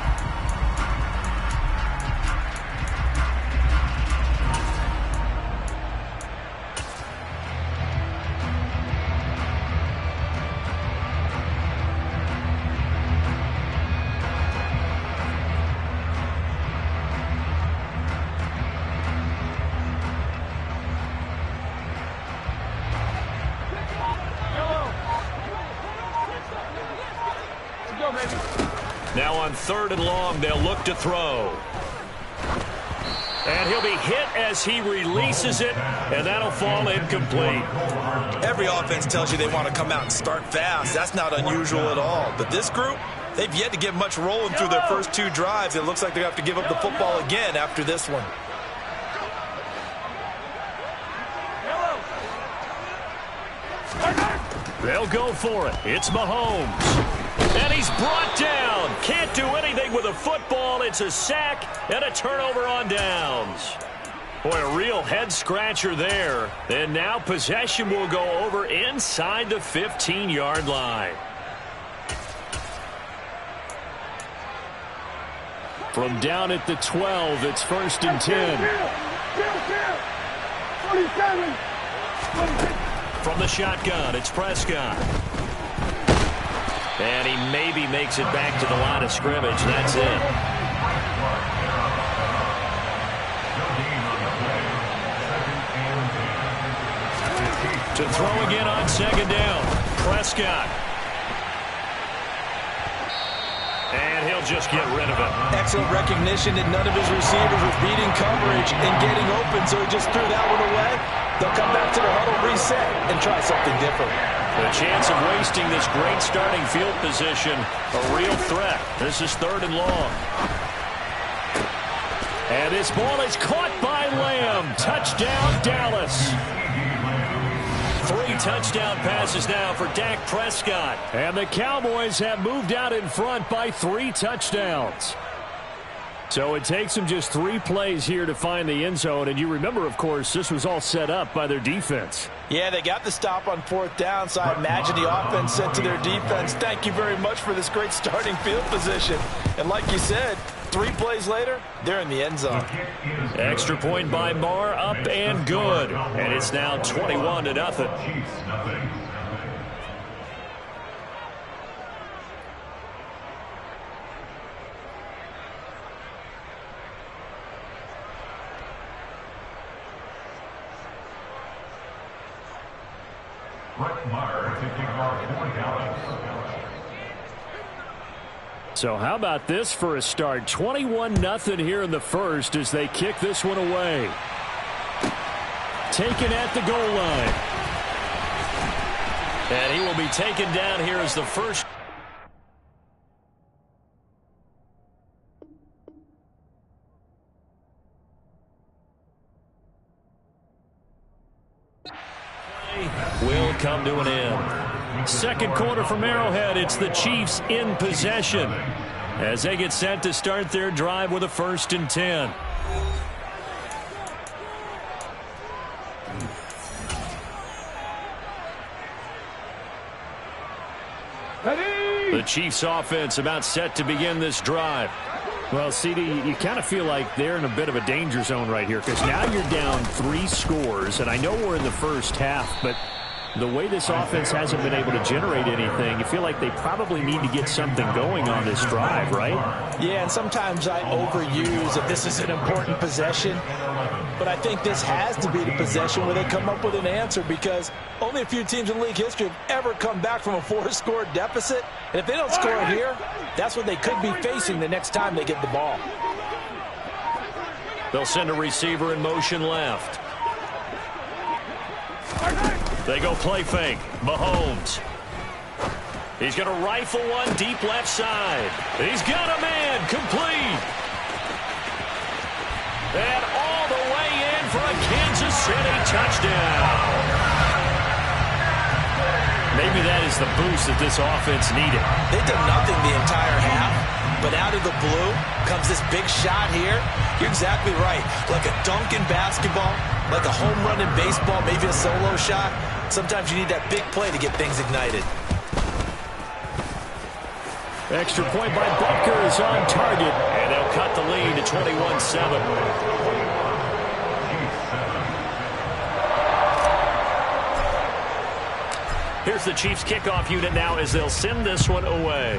Now on 3rd and long, they'll look to throw. And he'll be hit as he releases it, and that'll fall incomplete.
Every offense tells you they want to come out and start fast. That's not unusual at all. But this group, they've yet to get much rolling through their first 2 drives. It looks like they have to give up the football again after this one.
They'll go for it. It's Mahomes. And he's brought down. Can't do anything with a football. It's a sack and a turnover on downs. Boy, a real head-scratcher there. And now possession will go over inside the 15-yard line. From down at the 12, it's 1st and 10.
47.
From the shotgun, it's Prescott. And he maybe makes it back to the line of scrimmage. That's it. To throw again on 2nd down. Prescott. And he'll just get rid of it.
Excellent recognition that none of his receivers were beating coverage and getting open, so he just threw that one away. They'll come back to the huddle, reset, and try something different.
The chance of wasting this great starting field position, a real threat. This is 3rd and long. And this ball is caught by Lamb. Touchdown, Dallas. 3 touchdown passes now for Dak Prescott. And the Cowboys have moved out in front by 3 touchdowns. So it takes them just 3 plays here to find the end zone. And you remember, of course, this was all set up by their defense.
Yeah, they got the stop on 4th down, so I imagine the offense said to their defense, thank you very much for this great starting field position. And like you said, 3 plays later, they're in the end zone.
Extra point by Marr, up and good. And it's now 21-0.
Brett Maher to kick off for Dallas.
So how about this for a start? 21-0 here in the first as they kick this one away. Taken at the goal line.
And he will be taken down here as the first. Will come to an end.
Second quarter from Arrowhead. It's the Chiefs in possession as they get set to start their drive with a 1st and 10. The Chiefs offense about set to begin this drive. Well, CD, you kind of feel like they're in a bit of a danger zone right here because now you're down 3 scores, and I know we're in the first half, but the way this offense hasn't been able to generate anything, you feel like they probably need to get something going on this drive, right?
Yeah, and sometimes I overuse that this is an important possession, but I think this has to be the possession where they come up with an answer because only a few teams in league history have ever come back from a 4-score deficit, and if they don't score here, that's what they could be facing the next time they get the ball.
They'll send a receiver in motion left. They go play fake. Mahomes. He's going to rifle one deep left side. He's got a man. Complete. And all the way in for a Kansas City touchdown. Maybe that is the boost that this offense needed.
They've done nothing the entire half, but out of the blue comes this big shot here. You're exactly right. Like a dunk in basketball, like a home run in baseball, maybe a solo shot. Sometimes you need that big play to get things ignited.
Extra point by Butker is on target.
And they'll cut the lead to 21-7. Here's the Chiefs kickoff unit now as they'll send this one away.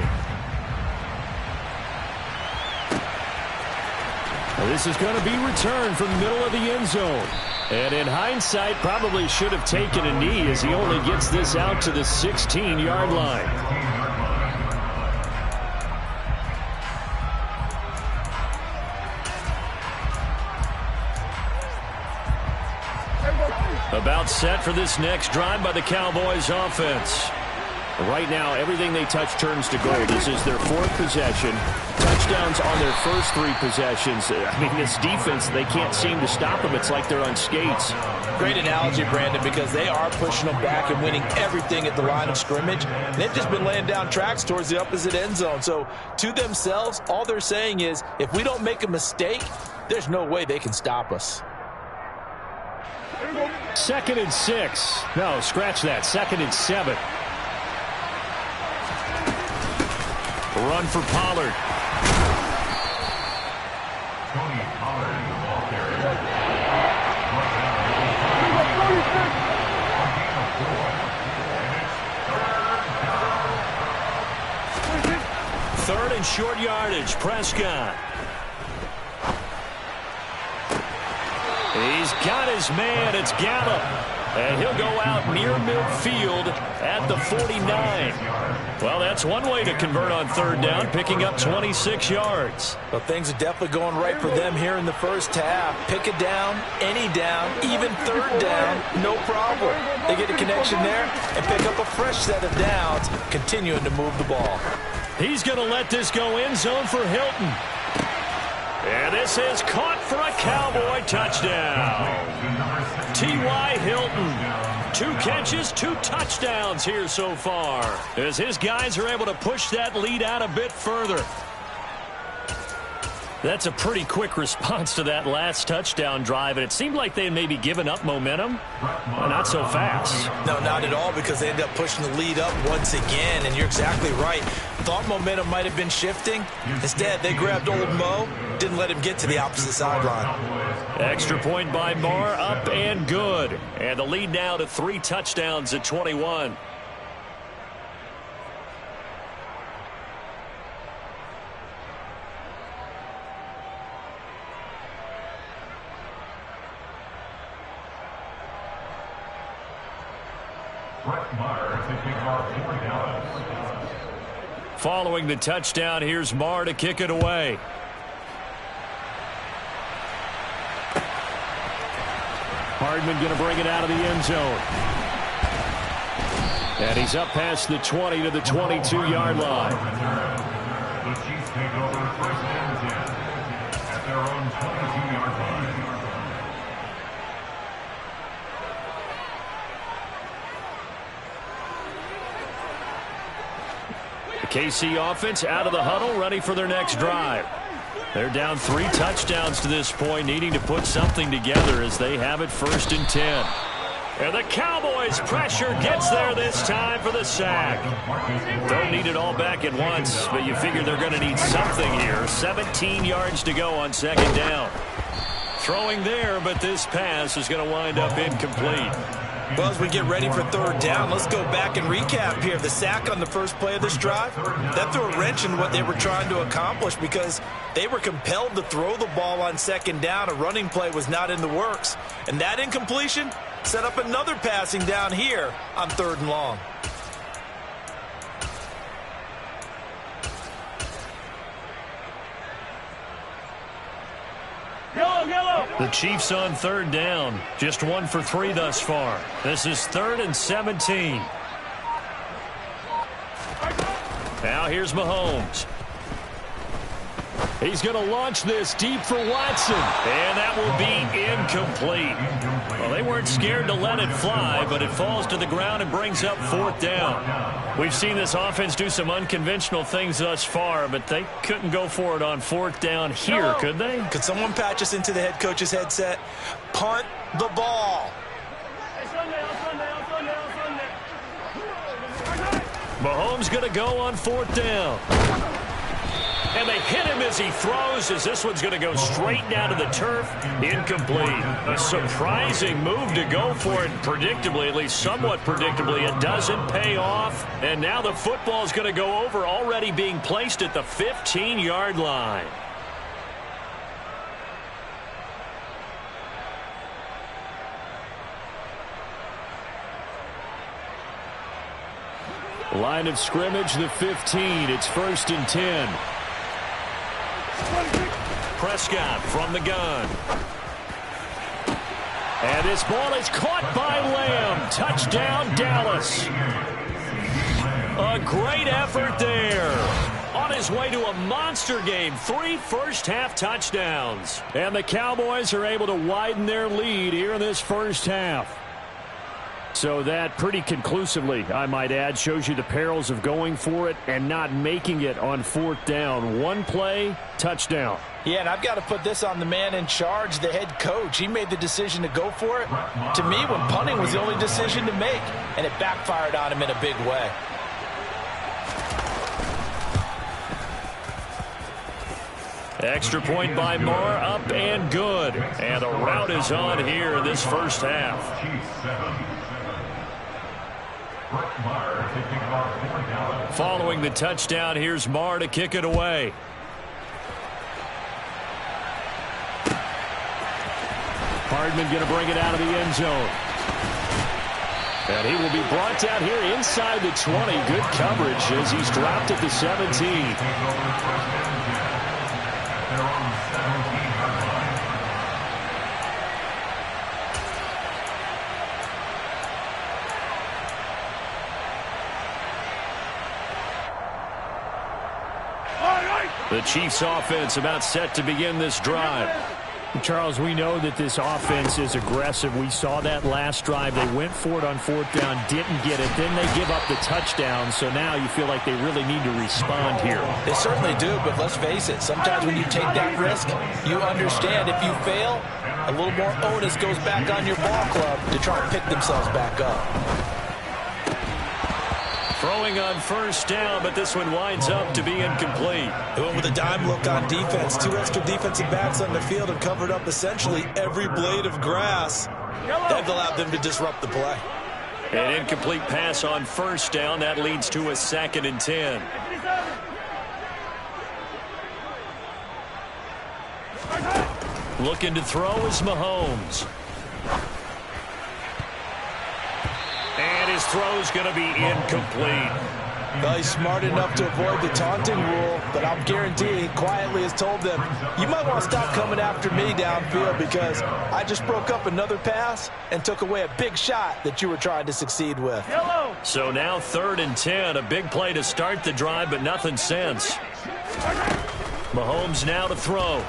Well, this is going to be returned from the middle of the end zone. And in hindsight, probably should have taken a knee as he only gets this out to the 16-yard line. About set for this next drive by the Cowboys offense. Right now, everything they touch turns to gold. This is their 4th possession. Touchdowns on their first 3 possessions. I mean, this defense, they can't seem to stop them. It's like they're on skates.
Great analogy, Brandon, because they are pushing them back and winning everything at the line of scrimmage. They've just been laying down tracks towards the opposite end zone. So, to themselves, all they're saying is, if we don't make a mistake, there's no way they can stop us.
2nd and 6. No, scratch that. 2nd and 7. Run for Pollard.
Tony Pollard, the ball carrier.
Third and short yardage. Prescott. He's got his man. It's Gallup. And he'll go out near midfield at the 49. Well, that's one way to convert on 3rd down, picking up 26 yards.
Well, things are definitely going right for them here in the first half. Pick a down, any down, even 3rd down, no problem. They get a connection there and pick up a fresh set of downs, continuing to move the ball.
He's going to let this go end zone for Hilton. And this is caught for a Cowboy touchdown. T.Y. Hilton. 2 catches, 2 touchdowns here so far, as his guys are able to push that lead out a bit further. That's a pretty quick response to that last touchdown drive, and it seemed like they had maybe given up momentum. Well, not so fast.
No, not at all, because they end up pushing the lead up once again, and you're exactly right. Thought momentum might have been shifting. Instead, they grabbed old Mo, didn't let him get to the opposite sideline.
Extra point by Marr, up and good. And the lead now to 3 touchdowns at 21. Following the touchdown, here's Marr to kick it away.
Hardman going to bring it out of the end zone. And he's up past the 20 to the 22-yard line.
The Chiefs take over 1st and 10 at their own 22-yard line.
The KC offense out of the huddle, ready for their next drive. They're down 3 touchdowns to this point, needing to put something together as they have it 1st and 10. And the Cowboys' pressure gets there this time for the sack. Don't need it all back at once, but you figure they're going to need something here. 17 yards to go on 2nd down. Throwing there, but this pass is going to wind up incomplete.
Well, as we get ready for 3rd down, let's go back and recap here. The sack on the first play of this drive, that threw a wrench in what they were trying to accomplish because they were compelled to throw the ball on 2nd down. A running play was not in the works. And that incompletion set up another passing down here on 3rd and long.
The Chiefs on 3rd down. Just 1 for 3 thus far. This is 3rd and 17. Now here's Mahomes. He's going to launch this deep for Watson. And that will be incomplete. Well, they weren't scared to let it fly, but it falls to the ground and brings up 4th down. We've seen this offense do some unconventional things thus far, but they couldn't go for it on 4th down here, could they?
Could someone patch us into the head coach's headset? Punt the ball.
Mahomes going to go on 4th down. And they hit him as he throws, as this one's going to go straight down to the turf. Incomplete. A surprising move to go for it. Predictably, at least somewhat predictably, it doesn't pay off. And now the football's going to go over, already being placed at the 15-yard line.
Line of scrimmage, the 15. It's 1st and 10.
Prescott from the gun. And this ball is caught by Lamb. Touchdown, Dallas. A great effort there. On his way to a monster game. 3 first-half touchdowns. And the Cowboys are able to widen their lead here in this first half.
So that pretty conclusively, I might add, shows you the perils of going for it and not making it on 4th down. One play, touchdown.
Yeah, and I've got to put this on the man in charge, the head coach. He made the decision to go for it. To me, when punting was the only decision to make, and it backfired on him in a big way.
Extra point by Marr, up and good. And the route is on here in this first half. Following the touchdown, here's Marr to kick it away.
Hardman going to bring it out of the end zone. And he will be brought down here inside the 20. Good coverage as he's dropped at the 17.
The Chiefs offense about set to begin this drive.
Charles, we know that this offense is aggressive. We saw that last drive. They went for it on 4th down, didn't get it. Then they give up the touchdown. So now you feel like they really need to respond here.
They certainly do, but let's face it. Sometimes when you take that risk, you understand if you fail, a little more onus goes back on your ball club to try and pick themselves back up.
Throwing on 1st down, but this one winds up to be incomplete.
They went with a dime look on defense. 2 extra defensive backs on the field and covered up essentially every blade of grass. That allowed them to disrupt the play.
An incomplete pass on 1st down. That leads to a 2nd and 10. Looking to throw is Mahomes. And his throw's going to be incomplete.
Well, he's smart enough to avoid the taunting rule, but I'll guarantee he quietly has told them, you might want to stop coming after me downfield because I just broke up another pass and took away a big shot that you were trying to succeed with.
So now 3rd and 10, a big play to start the drive, but nothing since. Mahomes now to throw.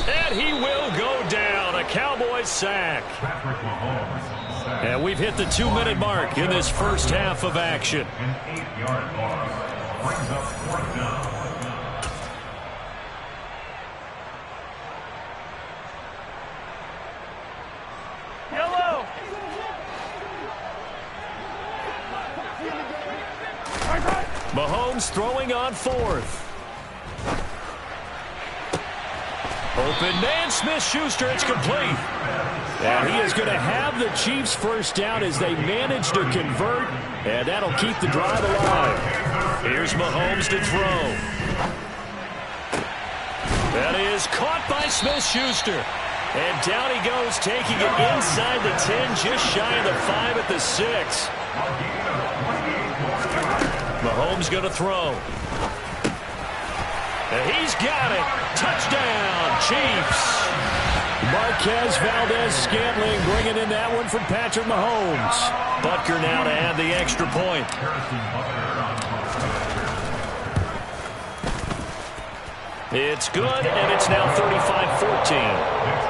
And he will go down. A Cowboys sack. And we've hit the 2-minute mark in this first half of action.
An 8-yard loss brings up 4th down.
Mahomes throwing on 4th. Open man, Smith-Schuster, it's complete.
And he is going to have the Chiefs 1st down as they manage to convert, and that'll keep the drive alive.
Here's Mahomes to throw. That is caught by Smith-Schuster. And down he goes, taking it inside the 10, just shy of the 5 at the 6. Mahomes going to throw. And he's got it. Touchdown, Chiefs.
Marquez Valdez-Scantling bringing in that one from Patrick Mahomes.
Butker now to add the extra point. It's good, and it's now 35-14.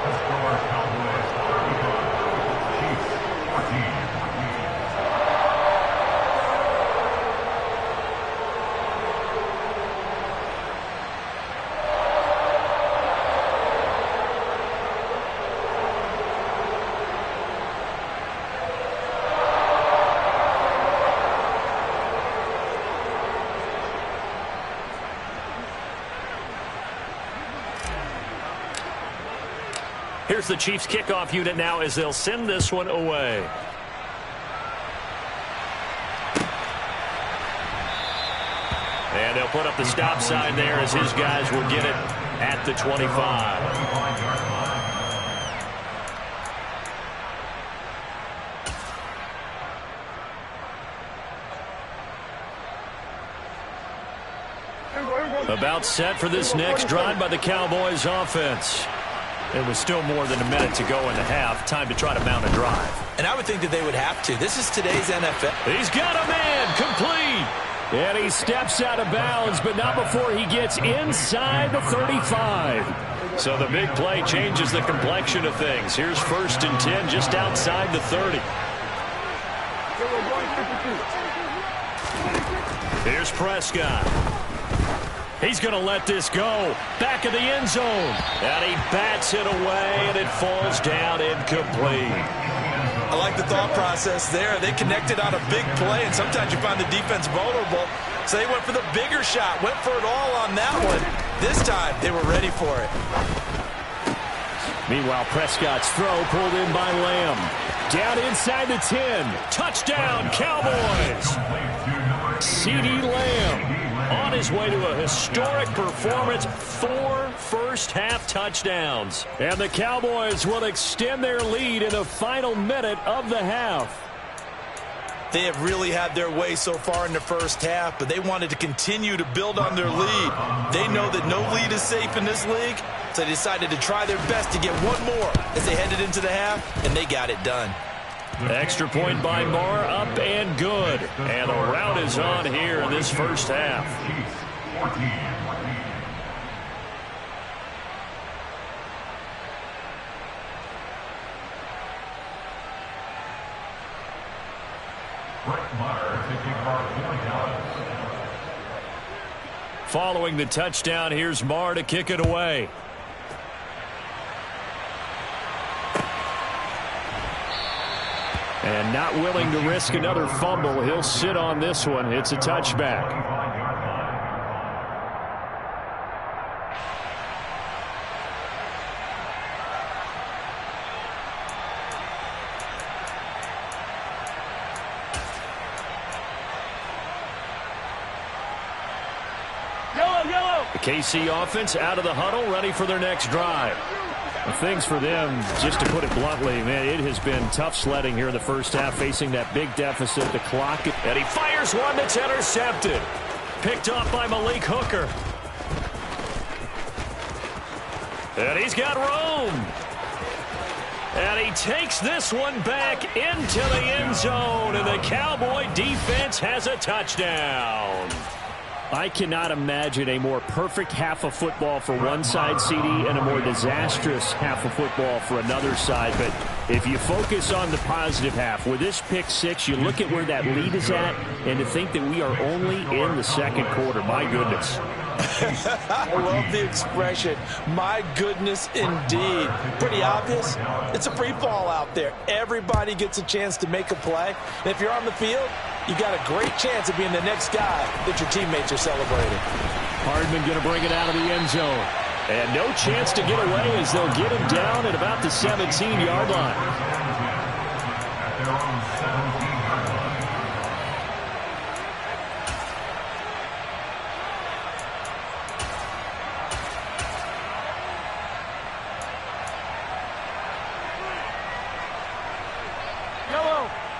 Here's the Chiefs kickoff unit now as they'll send this one away. And they'll put up the stop sign there as his guys will get it at the 25. About set for this next drive by the Cowboys offense. It was still more than a minute to go in the half. Time to try to mount a drive.
And I would think that they would have to. This is today's NFL.
He's got a man complete.
And he steps out of bounds, but not before he gets inside the 35.
So the big play changes the complexion of things. Here's 1st and 10 just outside the 30. Here's Prescott. He's going to let this go. Back of the end zone. And he bats it away, and it falls down incomplete.
I like the thought process there. They connected on a big play, and sometimes you find the defense vulnerable. So they went for the bigger shot, went for it all on that one. This time, they were ready for it.
Meanwhile, Prescott's throw pulled in by Lamb. Down inside the 10. Touchdown, Cowboys. CeeDee Lamb on his way to a historic performance. 4 first-half touchdowns. And the Cowboys will extend their lead in the final minute of the half.
They have really had their way so far in the first half, but they wanted to continue to build on their lead. They know that no lead is safe in this league, so they decided to try their best to get one more as they headed into the half, and they got it done.
Extra point by Marr, up and good. And the rout is on here in this first half. Following the touchdown, here's Marr to kick it away. And not willing to risk another fumble. He'll sit on this one. It's a touchback. The KC offense out of the huddle, ready for their next drive. Things for them, just to put it bluntly, man, it has been tough sledding here in the first half, facing that big deficit, the clock. And he fires one that's intercepted. Picked off by Malik Hooker. And he's got room. And he takes this one back into the end zone, and the Cowboy defense has a touchdown. I cannot imagine a more perfect half of football for one side, CD, and a more disastrous half of football for another side. But if you focus on the positive half, with this pick six, you look at where that lead is at, and to think that we are only in the second quarter. My goodness.
I love the expression, my goodness indeed. Pretty obvious. It's a free fall out there. Everybody gets a chance to make a play. And if you're on the field, you got a great chance of being the next guy that your teammates are celebrating.
Hardman going to bring it out of the end zone. And no chance to get away as they'll get him down at about the 17-yard line.
At their own 17-yard line.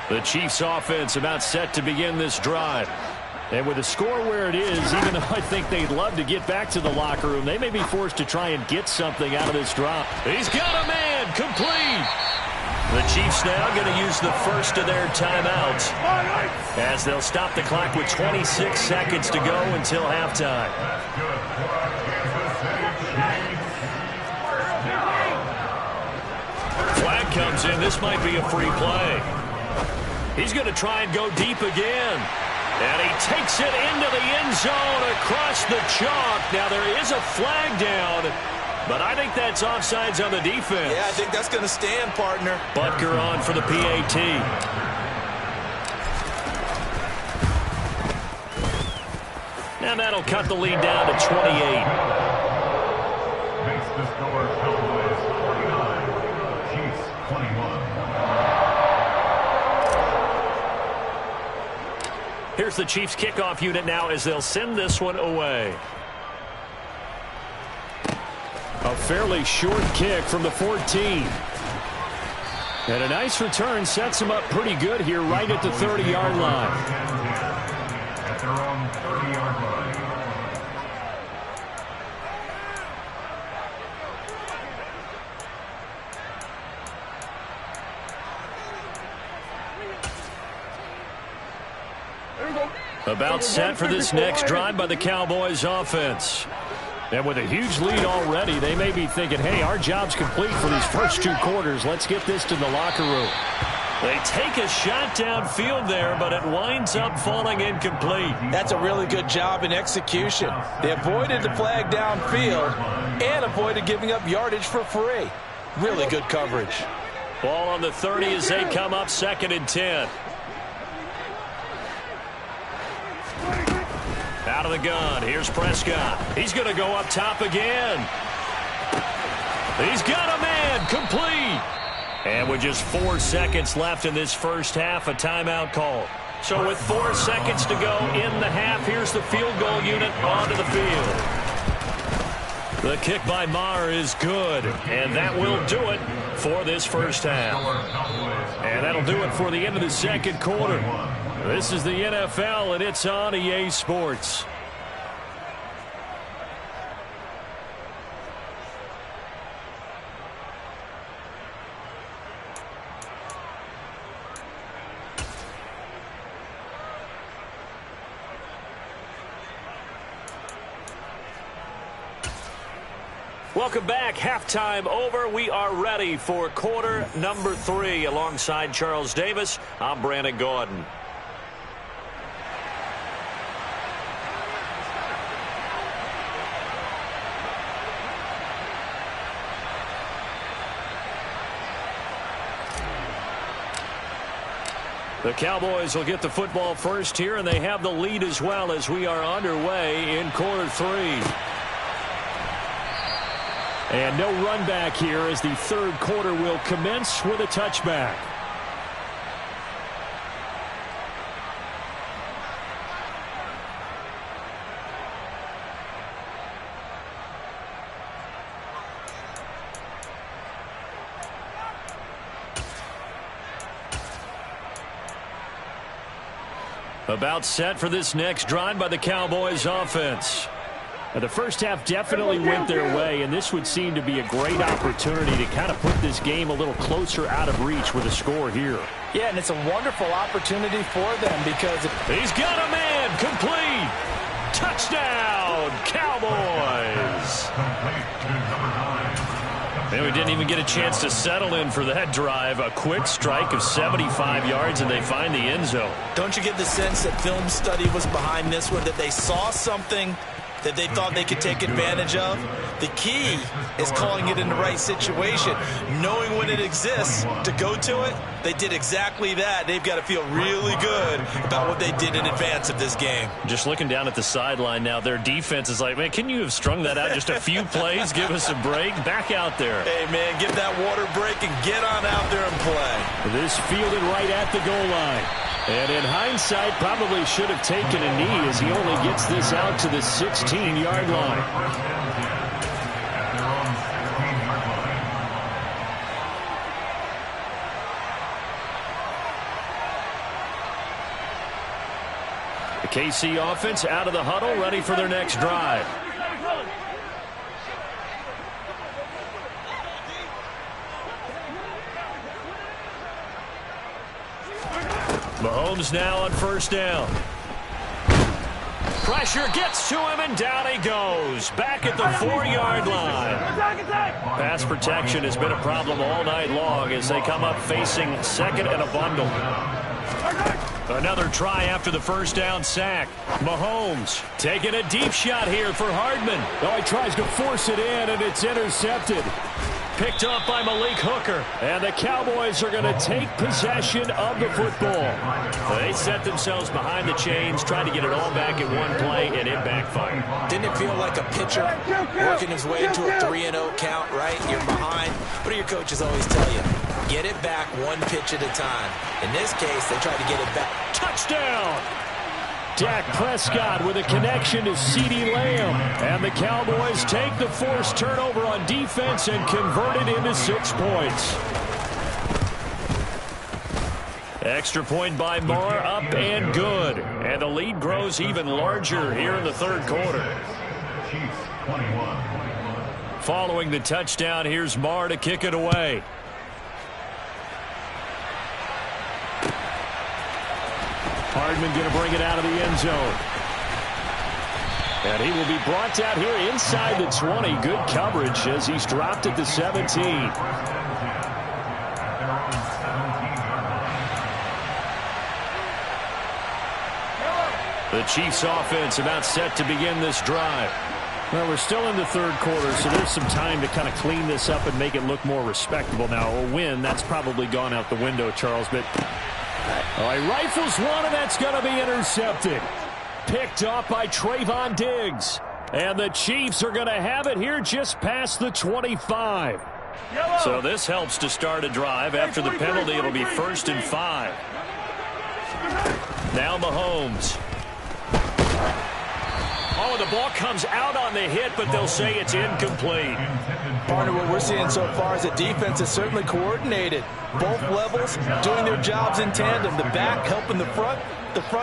The Chiefs offense about set to begin this drive. And with the score where it is, even though I think they'd love to get back to the locker room, they may be forced to try and get something out of this drop. He's got a man, complete. The Chiefs now going to use the first of their timeouts as they'll stop the clock with 26 seconds to go until halftime. Flag comes in. This might be a free play. He's going to try and go deep again. And he takes it into the end zone across the chalk. Now there is a flag down, but I think that's offsides on the defense.
Yeah, I think that's going to stand, partner.
Butker on for the PAT. Now that'll cut the lead down to 28.
Makes the score Cowboys 49, Chiefs 21.
Here's the Chiefs kickoff unit now as they'll send this one away. A fairly short kick from the 14. And a nice return sets them up pretty good here right at the 30-yard line.
At their own 30-yard line.
About set for this next drive by the Cowboys offense. And with a huge lead already, they may be thinking, hey, our job's complete for these first 2 quarters. Let's get this to the locker room. They take a shot downfield there, but it winds up falling incomplete.
That's a really good job in execution. They avoided the flag downfield and avoided giving up yardage for free. Really good coverage.
Ball on the 30 as they come up 2nd and 10. Out of the gun. Here's Prescott. He's going to go up top again. He's got a man. Complete. And with just 4 seconds left in this first half, a timeout call. So with 4 seconds to go in the half, here's the field goal unit onto the field. The kick by Maher is good, and that will do it for this first half. And that'll do it for the end of the second quarter. This is the NFL, and it's on EA Sports. Welcome back. Halftime over. We are ready for quarter number 3. Alongside Charles Davis, I'm Brandon Gaudin. The Cowboys will get the football first here, and they have the lead as well as we are underway in quarter 3. And no run back here as the third quarter will commence with a touchback. About set for this next drive by the Cowboys offense. Now, the first half definitely went their way, and this would seem to be a great opportunity to kind of put this game a little closer out of reach with a score here.
Yeah, and it's a wonderful opportunity for them because
he's got a man. Complete. Touchdown, Cowboys. And we didn't even get a chance to settle in for that drive. A quick strike of 75 yards, and they find the end zone.
Don't you get the sense that film study was behind this one, that they saw something that they thought they could take advantage of? The key is calling it in the right situation, knowing when it exists to go to it. They did exactly that. They've got to feel really good about what they did in advance of this game.
Just looking down at the sideline now, their defense is like, man, can you have strung that out just a few plays? Give us a break. Back out there.
Hey, man, give that water break and get on out there and play.
This fielded right at the goal line. And in hindsight, probably should have taken a knee as he only gets this out to the 16-yard line. The KC offense out of the huddle, ready for their next drive. Mahomes now on first down. Pressure gets to him, and down he goes. Back at the 4-yard line. Pass protection has been a problem all night long as they come up facing second and a bundle. Another try after the first down sack. Mahomes taking a deep shot here for Hardman. Oh, he tries to force it in, and it's intercepted.
Picked up by Malik Hooker.
And the Cowboys are going to take possession of the football.
They set themselves behind the chains, trying to get it all back in one play, and it backfired.
Didn't it feel like a pitcher working his way into a 3-0 count, right? You're behind. What do your coaches always tell you? Get it back one pitch at a time. In this case, they tried to get it back.
Touchdown!
Dak Prescott with a connection to CeeDee Lamb. And the Cowboys take the forced turnover on defense and convert it into 6 points.
Extra point by Maher, up and good. And the lead grows even larger here in the third quarter. Following the touchdown, here's Maher to kick it away.
Hardman going to bring it out of the end zone. And he will be brought down here inside the 20. Good coverage as he's dropped at the 17.
The Chiefs offense about set to begin this drive.
Well, we're still in the third quarter, so there's some time to kind of clean this up and make it look more respectable. Now, a win, that's probably gone out the window, Charles. But he rifles one, and that's going to be intercepted. Picked off by Trayvon Diggs. And the Chiefs are going to have it here just past the 25.
So this helps to start a drive. After the penalty, it'll be 1st and 5. Now Mahomes. Oh, the ball comes out on the hit, but they'll say it's incomplete.
Partner, what we're seeing so far is the defense is certainly coordinated. Both levels doing their jobs in tandem. The back helping the front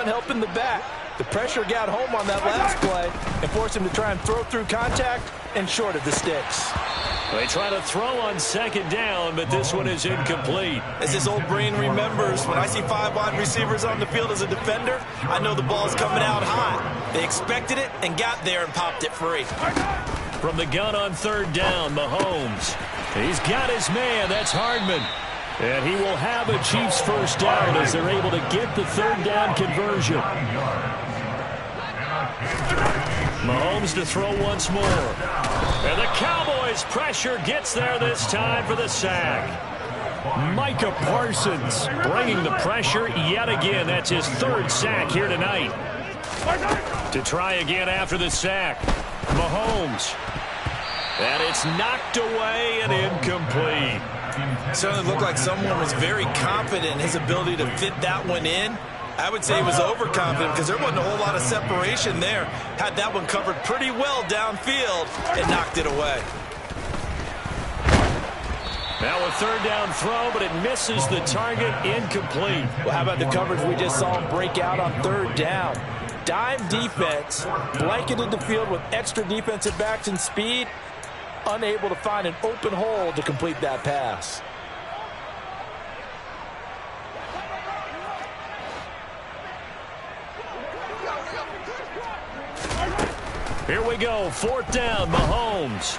helping the back. The pressure got home on that last play and forced him to try and throw through contact and short of the sticks.
They try to throw on 2nd down, but this one is incomplete.
As his old brain remembers, when I see 5 wide receivers on the field as a defender, I know the ball's coming out hot. They expected it and got there and popped it free.
From the gun on 3rd down, Mahomes. He's got his man. That's Hardman. And he will have a Chiefs 1st down as they're able to get the 3rd down conversion. Mahomes to throw once more. And the Cowboys pressure gets there this time for the sack. Micah Parsons bringing the pressure yet again. That's his 3rd sack here tonight. To try again after the sack. Mahomes. And it's knocked away and incomplete.
Certainly looked like someone was very confident in his ability to fit that one in. I would say he was overconfident because there wasn't a whole lot of separation there. Had that one covered pretty well downfield and knocked it away.
Now a 3rd down throw, but it misses the target. Incomplete.
Well, how about the coverage we just saw him break out on 3rd down? Dime defense, blanketed the field with extra defensive backs and speed, unable to find an open hole to complete that pass.
Here we go, 4th down, Mahomes.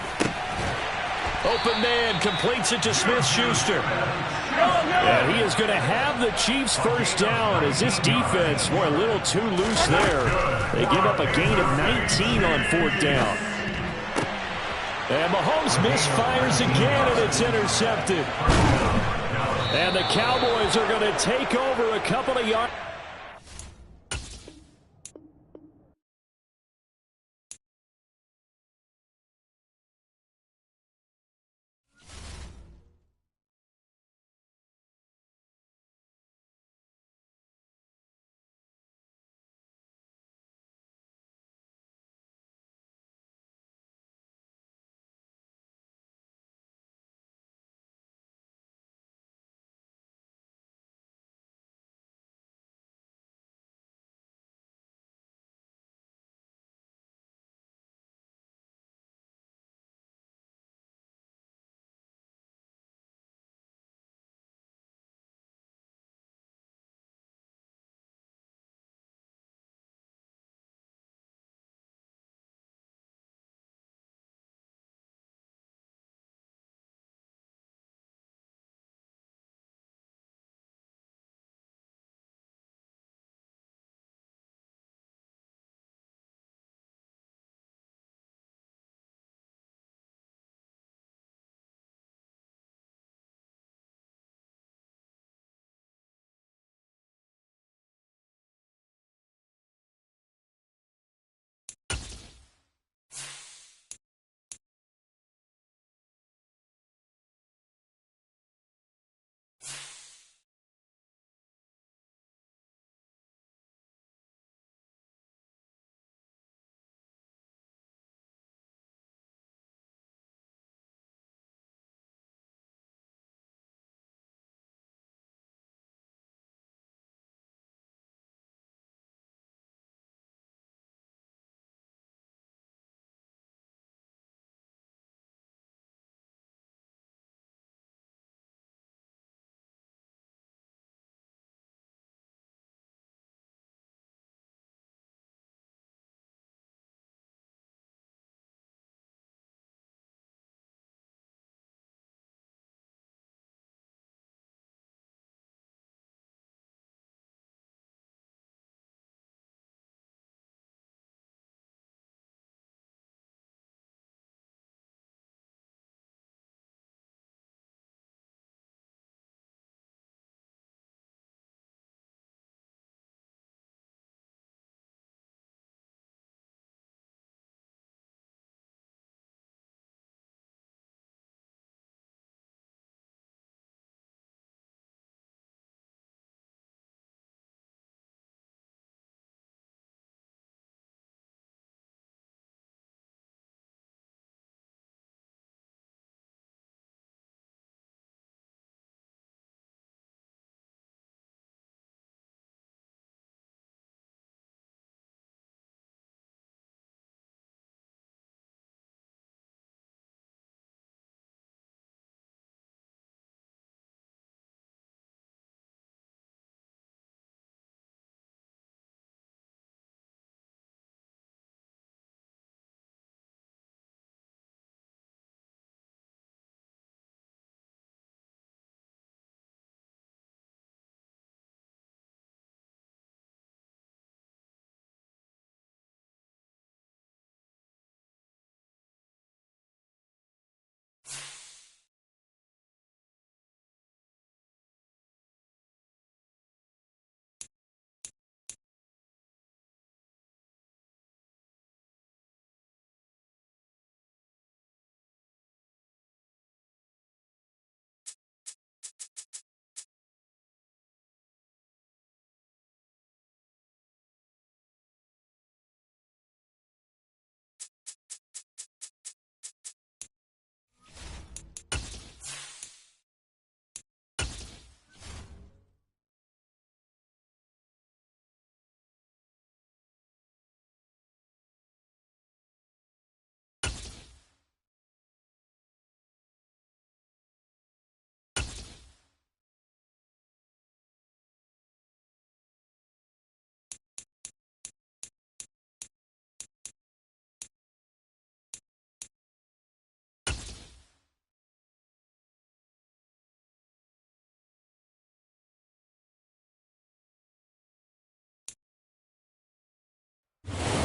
Open man, completes it to Smith-Schuster.
And he is going to have the Chiefs 1st down as this defense were a little too loose there. They give up a gain of 19 on 4th down. And Mahomes misfires again, and it's intercepted. And the Cowboys are going to take over a couple of yards.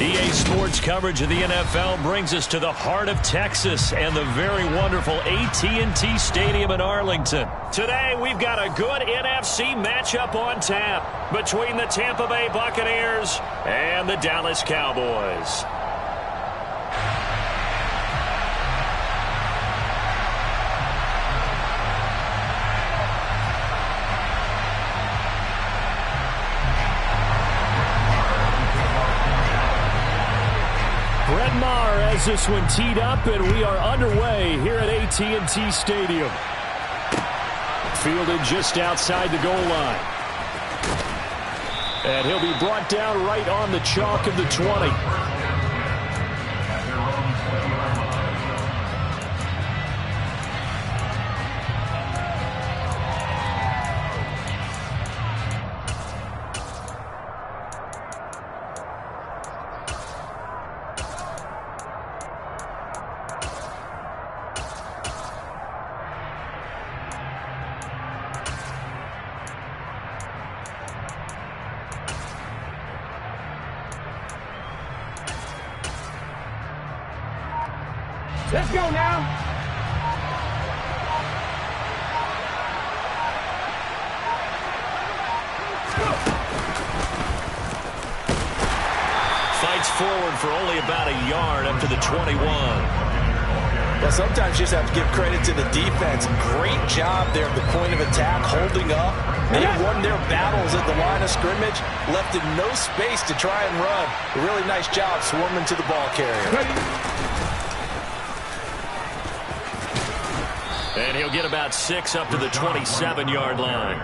EA Sports coverage of the NFL brings us to the heart of Texas and the very wonderful AT&T Stadium in Arlington. Today, we've got a good NFC matchup on tap between the Tampa Bay Buccaneers and the Dallas Cowboys.
Brett Maher has this one teed up, and we are underway here at AT&T Stadium. Fielded just outside the goal line. And he'll be brought down right on the chalk of the 20.
Let's go now.
Fights forward for only about a yard up to the 21.
Well, sometimes you just have to give credit to the defense. Great job there at the point of attack, holding up. They won their battles at the line of scrimmage, left in no space to try and run. A really nice job swarming to the ball carrier.
And he'll get about 6 up to the 27-yard line.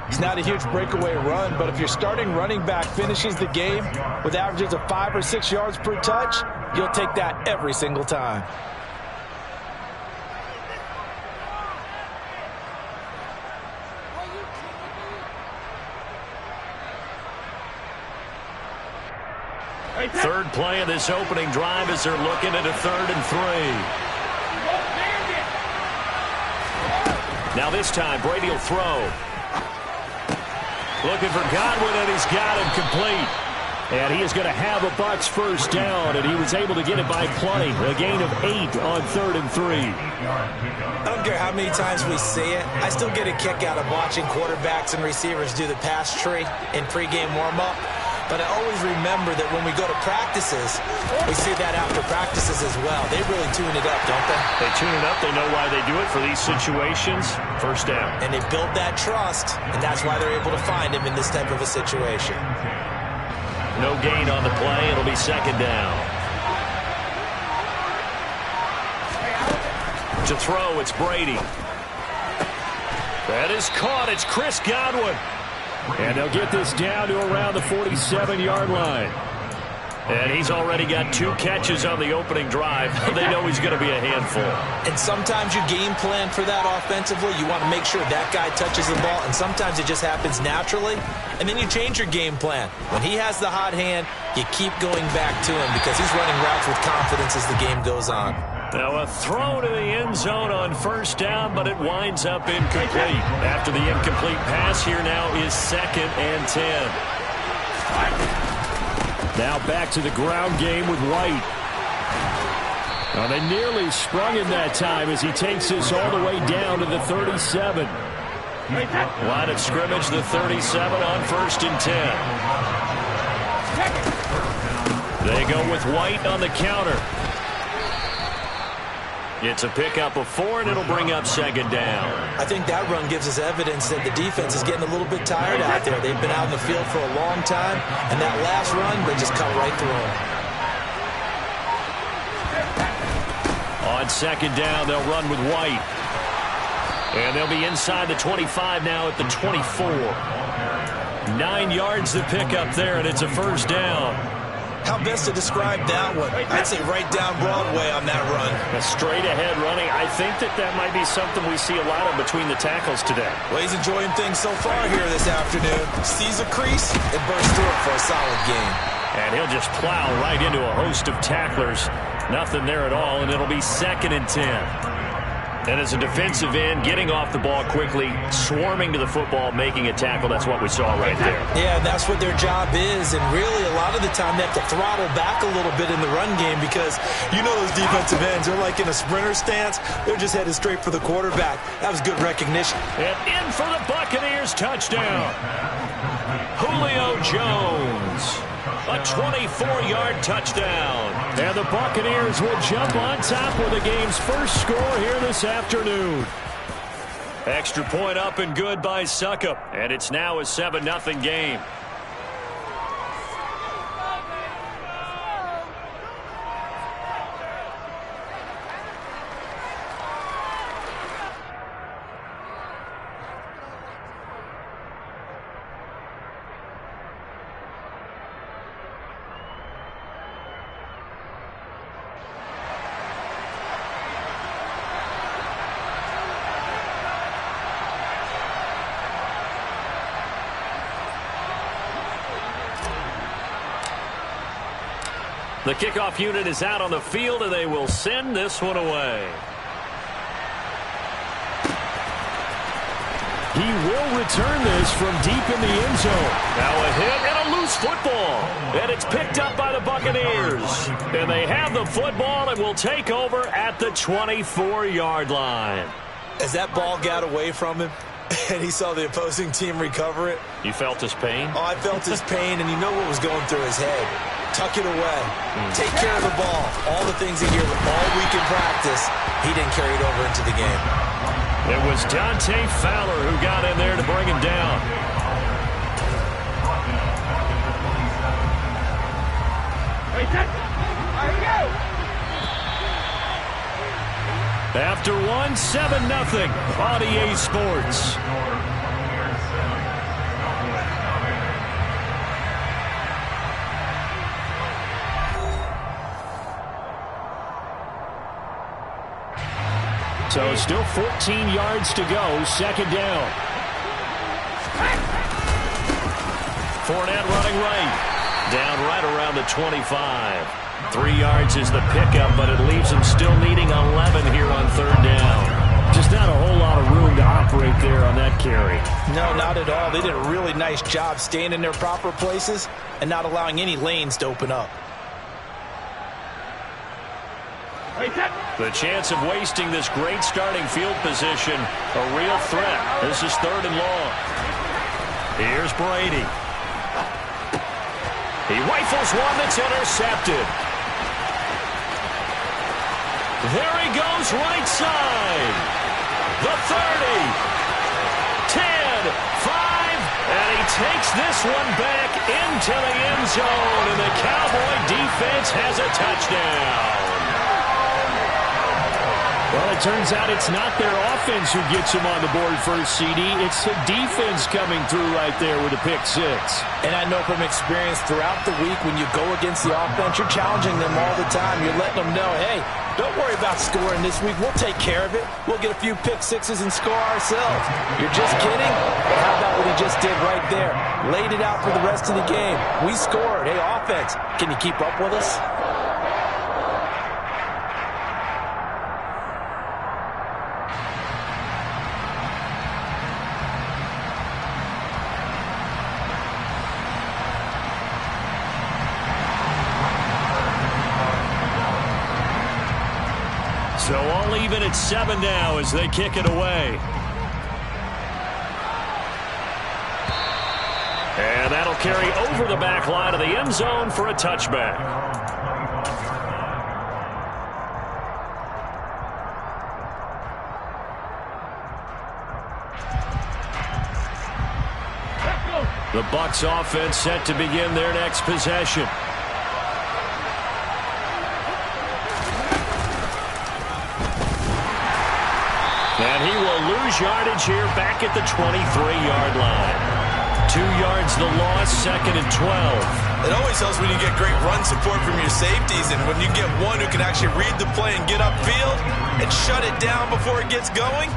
It's not a huge breakaway run, but if your starting running back finishes the game with averages of 5 or 6 yards per touch, you'll take that every single time.
Third play of this opening drive as they're looking at a 3rd and 3. Now this time, Brady will throw. Looking for Godwin, and he's got him complete.
And he is going to have a Bucs first down, and he was able to get it by plenty. A gain of 8 on 3rd and 3.
I don't care how many times we see it. I still get a kick out of watching quarterbacks and receivers do the pass tree in pregame warm-up. But I always remember that when we go to practices, we see that after practices as well. They really tune it up, don't they?
They tune it up. They know why they do it for these situations. First down.
And they build that trust, and that's why they're able to find him in this type of a situation.
No gain on the play. It'll be 2nd down. To throw, it's Brady. That is caught. It's Chris Godwin.
And they'll get this down to around the 47-yard line.
And he's already got 2 catches on the opening drive. They know he's going to be a handful.
And sometimes you game plan for that offensively. You want to make sure that guy touches the ball, and sometimes it just happens naturally. And then you change your game plan. When he has the hot hand, you keep going back to him because he's running routes with confidence as the game goes on.
Now a throw to the end zone on 1st down, but it winds up incomplete. After the incomplete pass, here now is 2nd and 10.
Now back to the ground game with White. Well, they nearly sprung him that time as he takes this all the way down to the 37.
Line of scrimmage, the 37 on 1st and 10. They go with White on the counter. It's a pickup of 4, and it'll bring up 2nd down.
I think that run gives us evidence that the defense is getting a little bit tired out there. They've been out in the field for a long time, and that last run, they just cut right through them.
On 2nd down, they'll run with White. And they'll be inside the 25 now at the 24. 9 yards to pick up there, and it's a 1st down.
How best to describe that one? I'd say right down Broadway on that run.
A straight-ahead running. I think that might be something we see a lot of between the tackles today.
Well, he's enjoying things so far here this afternoon. Sees a crease and bursts through it for a solid gain.
And he'll just plow right into a host of tacklers. Nothing there at all, and it'll be 2nd and 10. And as a defensive end, getting off the ball quickly, swarming to the football, making a tackle, that's what we saw right there.
Yeah, and that's what their job is. And really, a lot of the time, they have to throttle back a little bit in the run game because you know those defensive ends, they're like in a sprinter stance. They're just headed straight for the quarterback. That was good recognition.
And in for the Buccaneers touchdown. Julio Jones. A 24-yard touchdown.
And the Buccaneers will jump on top with the game's first score here this afternoon.
Extra point up and good by Succop. And it's now a 7-0 game. The kickoff unit is out on the field, and they will send this one away.
He will return this from deep in the end zone.
Now a hit and a loose football. And it's picked up by the Buccaneers. And they have the football and will take over at the 24-yard line.
As that ball got away from him, and he saw the opposing team recover it.
You felt his pain?
Oh, I felt his pain, and you know what was going through his head. Tuck it away. Take care of the ball. All the things he hear all week in practice, he didn't carry it over into the game.
It was Dante Fowler who got in there to bring him down. After one, 7-0 on EA Sports.
So still 14 yards to go, second down.
Fournette running right. Down right around the 25. 3 yards is the pickup, but it leaves him still needing 11 here on third down.
Just not a whole lot of room to operate there on that carry.
No, not at all. They did a really nice job staying in their proper places and not allowing any lanes to open up.
The chance of wasting this great starting field position, a real threat. This is third and long. Here's Brady. He rifles one that's intercepted. There he goes, right side. The 30. 10, 5, and he takes this one back into the end zone, and the Cowboy defense has a touchdown.
Well, it turns out it's not their offense who gets them on the board first, CD. It's the defense coming through right there with a pick six.
And I know from experience throughout the week when you go against the offense, you're challenging them all the time. You're letting them know, hey, don't worry about scoring this week. We'll take care of it. We'll get a few pick sixes and score ourselves. You're just kidding? But how about what he just did right there? Laid it out for the rest of the game. We scored. Hey, offense, can you keep up with us?
So all even at 7 now as they kick it away. And that'll carry over the back line of the end zone for a touchback. The Bucs offense set to begin their next possession. And he will lose yardage here back at the 23-yard line. 2 yards the loss, second and 12.
It always helps when you get great run support from your safeties, and when you get one who can actually read the play and get upfield and shut it down before it gets going,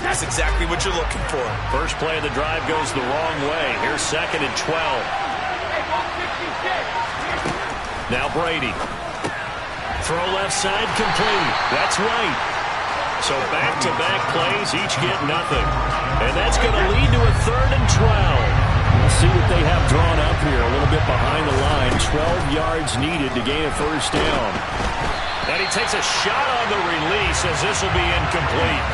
that's exactly what you're looking for.
First play of the drive goes the wrong way. Here's second and 12. Now Brady. Throw left side complete. That's right. So back-to-back plays, each get nothing. And that's going to lead to a 3rd and 12.
We'll see what they have drawn up here. A little bit behind the line. 12 yards needed to gain a first down.
And he takes a shot on the release as this will be incomplete.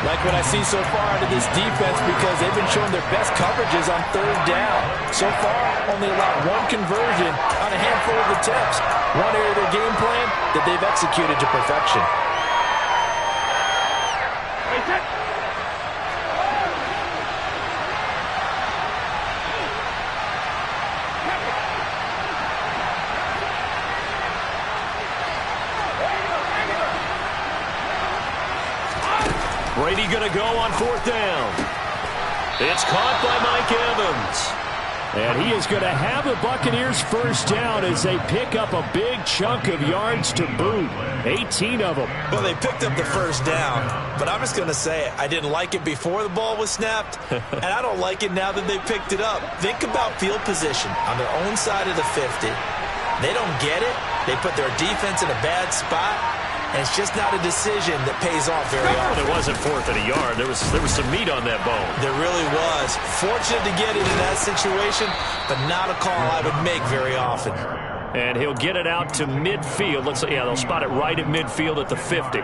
Like what I see so far out of this defense, because they've been showing their best coverages on 3rd down. So far, only allowed 1 conversion on a handful of attempts. One area of their game plan that they've executed to perfection.
Brady going to go on 4th down. It's caught by Mike Evans.
And he is going to have the Buccaneers first down as they pick up a big chunk of yards to boot. 18 of them.
Well, they picked up the first down, but I'm just going to say it. I didn't like it before the ball was snapped, and I don't like it now that they picked it up. Think about field position on their own side of the 50. They don't get it. They put their defense in a bad spot. And it's just not a decision that pays off very often.
It wasn't 4th and a yard. There was some meat on that bone.
There really was. Fortunate to get it in that situation, but not a call I would make very often.
And he'll get it out to midfield. Looks like, yeah, they'll spot it right at midfield at the 50.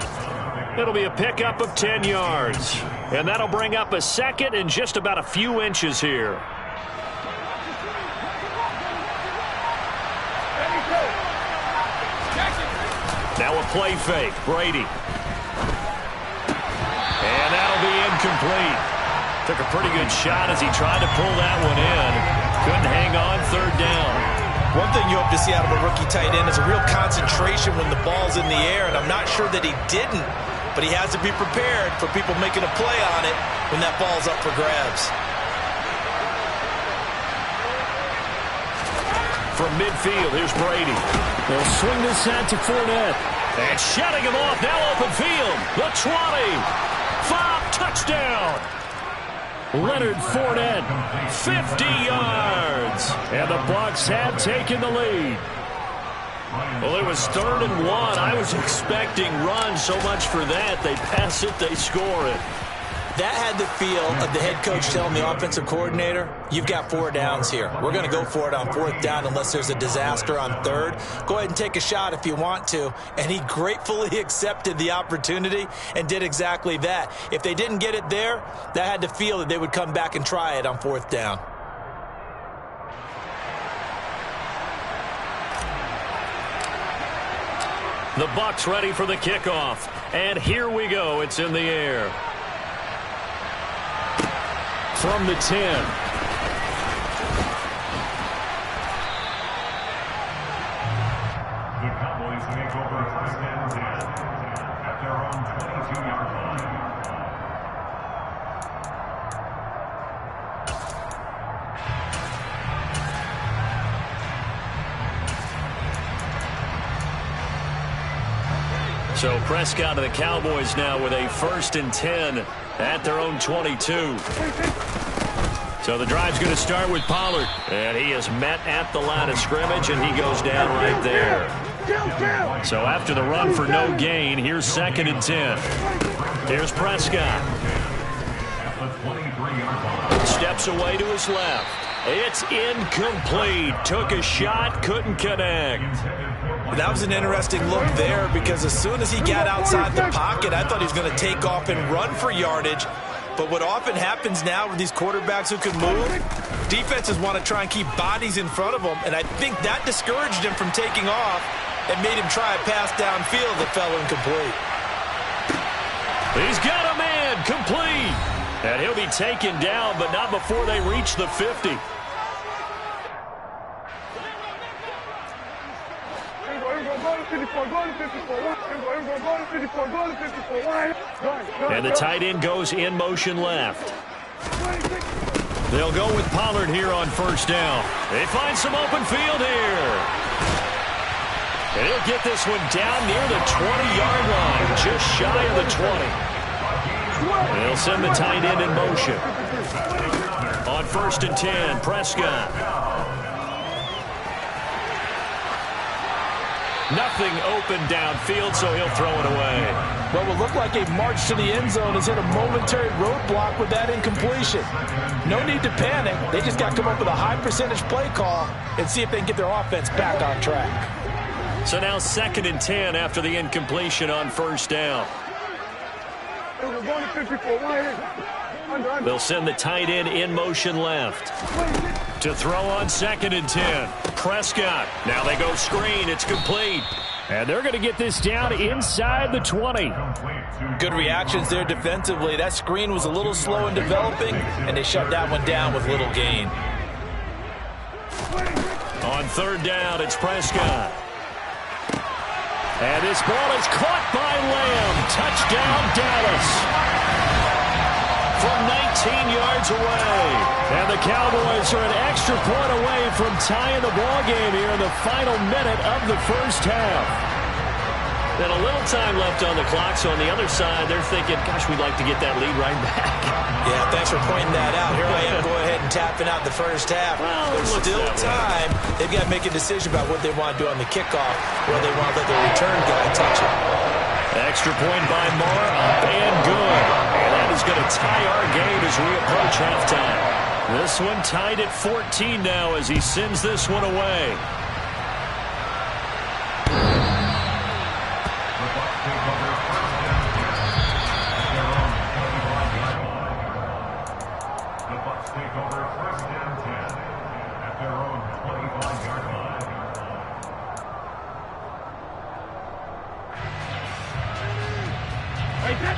It'll be a pickup of 10 yards. And that'll bring up a 2nd and just about a few inches here. Now a play fake. Brady. And that'll be incomplete. Took a pretty good shot as he tried to pull that one in. Couldn't hang on 3rd down.
One thing you hope to see out of a rookie tight end is a real concentration when the ball's in the air, and I'm not sure that he didn't, but he has to be prepared for people making a play on it when that ball's up for grabs.
From midfield, here's Brady.
They'll swing this out to Fournette.
And shutting him off, now open field. The 20. 5, touchdown.
Leonard Fournette, 50 yards. And the Bucs have taken the lead.
Well, it was 3rd and 1. I was expecting run. So much for that. They pass it, they score it.
That had the feel of the head coach telling the offensive coordinator, you've got 4 downs here. We're going to go for it on 4th down unless there's a disaster on 3rd. Go ahead and take a shot if you want to. And he gratefully accepted the opportunity and did exactly that. If they didn't get it there, that had the feel that they would come back and try it on 4th down.
The Bucs ready for the kickoff. And here we go. It's in the air.
From the 10.
The Cowboys make over 1st and 10 at their own 22-yard line.
So Prescott of the Cowboys now with a 1st and 10 at their own 22. So the drive's going to start with Pollard. And he is met at the line of scrimmage, and he goes down right there. So after the run for no gain, here's 2nd and 10. Here's Prescott. Steps away to his left. It's incomplete. Took a shot, couldn't connect.
That was an interesting look there because as soon as he got outside the pocket, I thought he was going to take off and run for yardage. But what often happens now with these quarterbacks who can move, defenses want to try and keep bodies in front of them, and I think that discouraged him from taking off and made him try a pass downfield that fell incomplete.
He's got a man, complete. And he'll be taken down, but not before they reach the 50. And the tight end goes in motion left. They'll go with Pollard here on 1st down. They find some open field here. And he'll get this one down near the 20-yard line, just shy of the 20. And they'll send the tight end in motion. On 1st and 10, Prescott. Nothing open downfield, so he'll throw it away.
What will look like a march to the end zone has hit a momentary roadblock with that incompletion. No need to panic. They just got to come up with a high percentage play call and see if they can get their offense back on track.
So now 2nd and 10 after the incompletion on 1st down. They'll send the tight end in motion left. To throw on 2nd and 10. Prescott. Now they go screen. It's complete.
And they're going to get this down inside the 20.
Good reactions there defensively. That screen was a little slow in developing, and they shut that one down with little gain.
On 3rd down, it's Prescott. And this ball is caught by Lamb. Touchdown, Dallas. From 19 yards away.
And the Cowboys are an extra point away from tying the ball game here in the final minute of the 1st half.
And a little time left on the clock, so on the other side, they're thinking, gosh, we'd like to get that lead right back.
Yeah, thanks for pointing that out. Here I am, go ahead and tapping out the 1st half.
Well,
there's still time. They've got to make a decision about what they want to do on the kickoff, or they want to let the return guy touch it.
Extra point by Moore, up and good. And that is going to tie our game as we approach halftime. This one tied at 14 now as he sends this one away.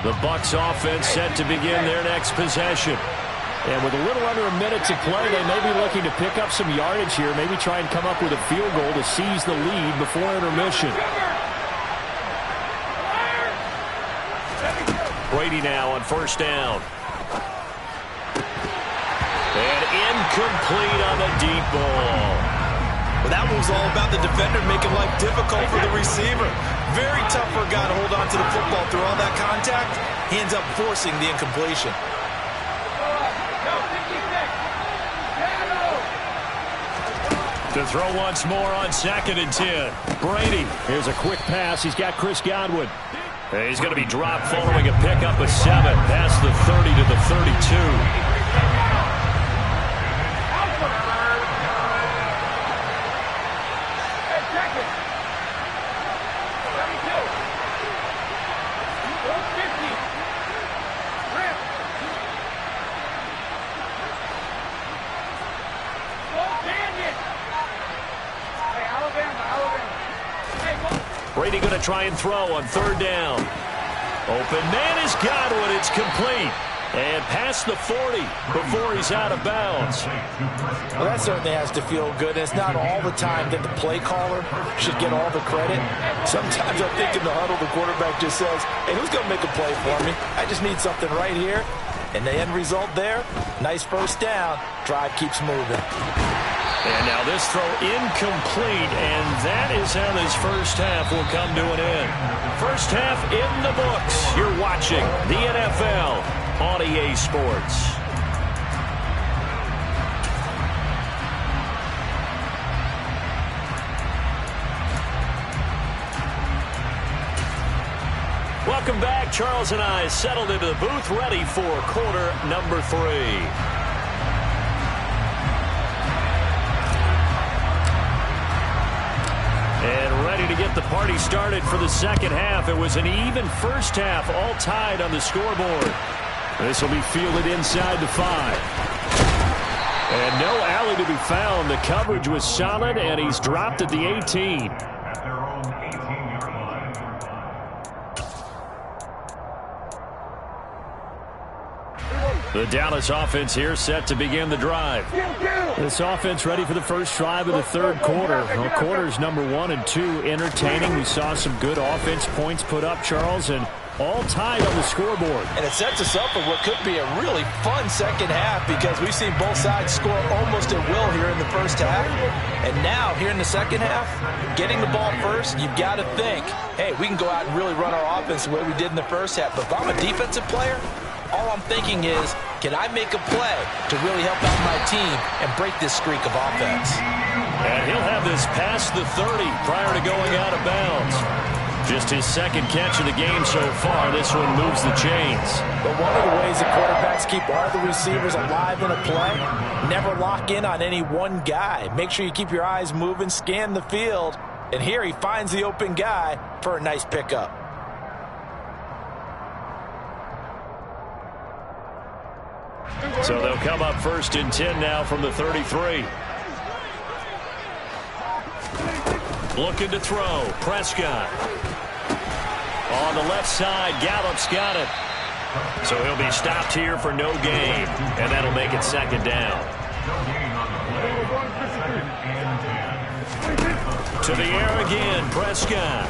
The Bucs offense set to begin their next possession.
And with a little under a minute to play, they may be looking to pick up some yardage here, maybe try and come up with a field goal to seize the lead before intermission.
Brady now on 1st down. And incomplete on the deep ball.
Well, that one was all about the defender making life difficult for the receiver. Very tough for a guy to hold on to the football through all that contact. He ends up forcing the incompletion.
To throw once more on 2nd and 10. Brady.
Here's a quick pass. He's got Chris Godwin.
And he's going to be dropped following a pickup of 7 past the 30 to the 32. Brady going to try and throw on 3rd down. Open man is Godwin. It's complete. And past the 40 before he's out of bounds.
Well, that certainly has to feel good. It's not all the time that the play caller should get all the credit. Sometimes I think in the huddle, the quarterback just says, hey, who's going to make a play for me? I just need something right here. And the end result there, nice 1st down. Drive keeps moving.
And now this throw incomplete, and that is how this 1st half will come to an end. 1st half in the books. You're watching the NFL on EA Sports. Welcome back. Charles and I settled into the booth, ready for quarter number 3. And ready to get the party started for the 2nd half. It was an even 1st half, all tied on the scoreboard.
This will be fielded inside the 5.
And no alley to be found. The coverage was solid, and he's dropped at the 18.
At their own 18-yard line.
The Dallas offense here set to begin the drive.
This offense ready for the first drive of the 3rd quarter. Well, quarters number 1 and 2 entertaining. We saw some good offense points put up, Charles, and all tied on the scoreboard.
And it sets us up for what could be a really fun 2nd half because we've seen both sides score almost at will here in the 1st half. And now, here in the 2nd half, getting the ball first, you've got to think, hey, we can go out and really run our offense the way we did in the 1st half. But if I'm a defensive player, all I'm thinking is, can I make a play to really help out my team and break this streak of offense?
And he'll have this past the 30 prior to going out of bounds. Just his second catch of the game so far. This one moves the chains.
But one of the ways that quarterbacks keep all the receivers alive in a play, never lock in on any one guy. Make sure you keep your eyes moving, scan the field. And here he finds the open guy for a nice pickup.
So they'll come up 1st and 10 now from the 33. Looking to throw. Prescott. On the left side, Gallup's got it. So he'll be stopped here for no gain. And that'll make it 2nd down. To the air again, Prescott.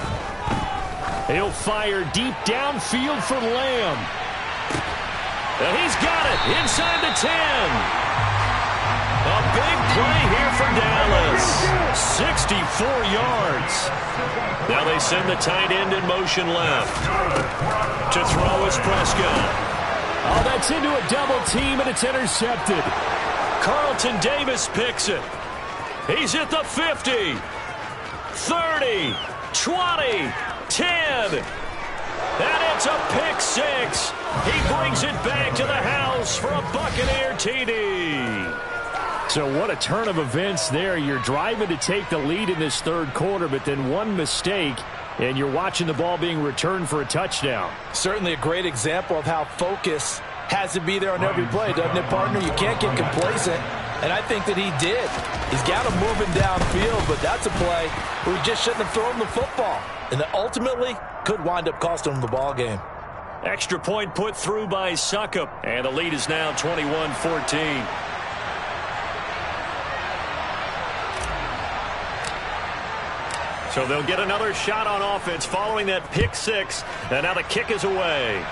He'll fire deep downfield for Lamb. And he's got it inside the 10. A big play here for Dallas. 64 yards. Now they send the tight end in motion left. To throw is Prescott.
Oh, that's into a double team, and it's intercepted.
Carlton Davis picks it. He's at the 50. 30. 20. 10. And it's a pick 6. He brings it back to the house for a Buccaneer TD.
So what a turn of events there. You're driving to take the lead in this 3rd quarter, but then one mistake, and you're watching the ball being returned for a touchdown.
Certainly a great example of how focus has to be there on every play, doesn't it, partner? You can't get complacent, and I think that he did. He's got him moving downfield, but that's a play where he just shouldn't have thrown the football, and that ultimately could wind up costing him the ball game.
Extra point put through by Succop, and the lead is now 21-14. So they'll get another shot on offense following that pick 6. And now the kick is away.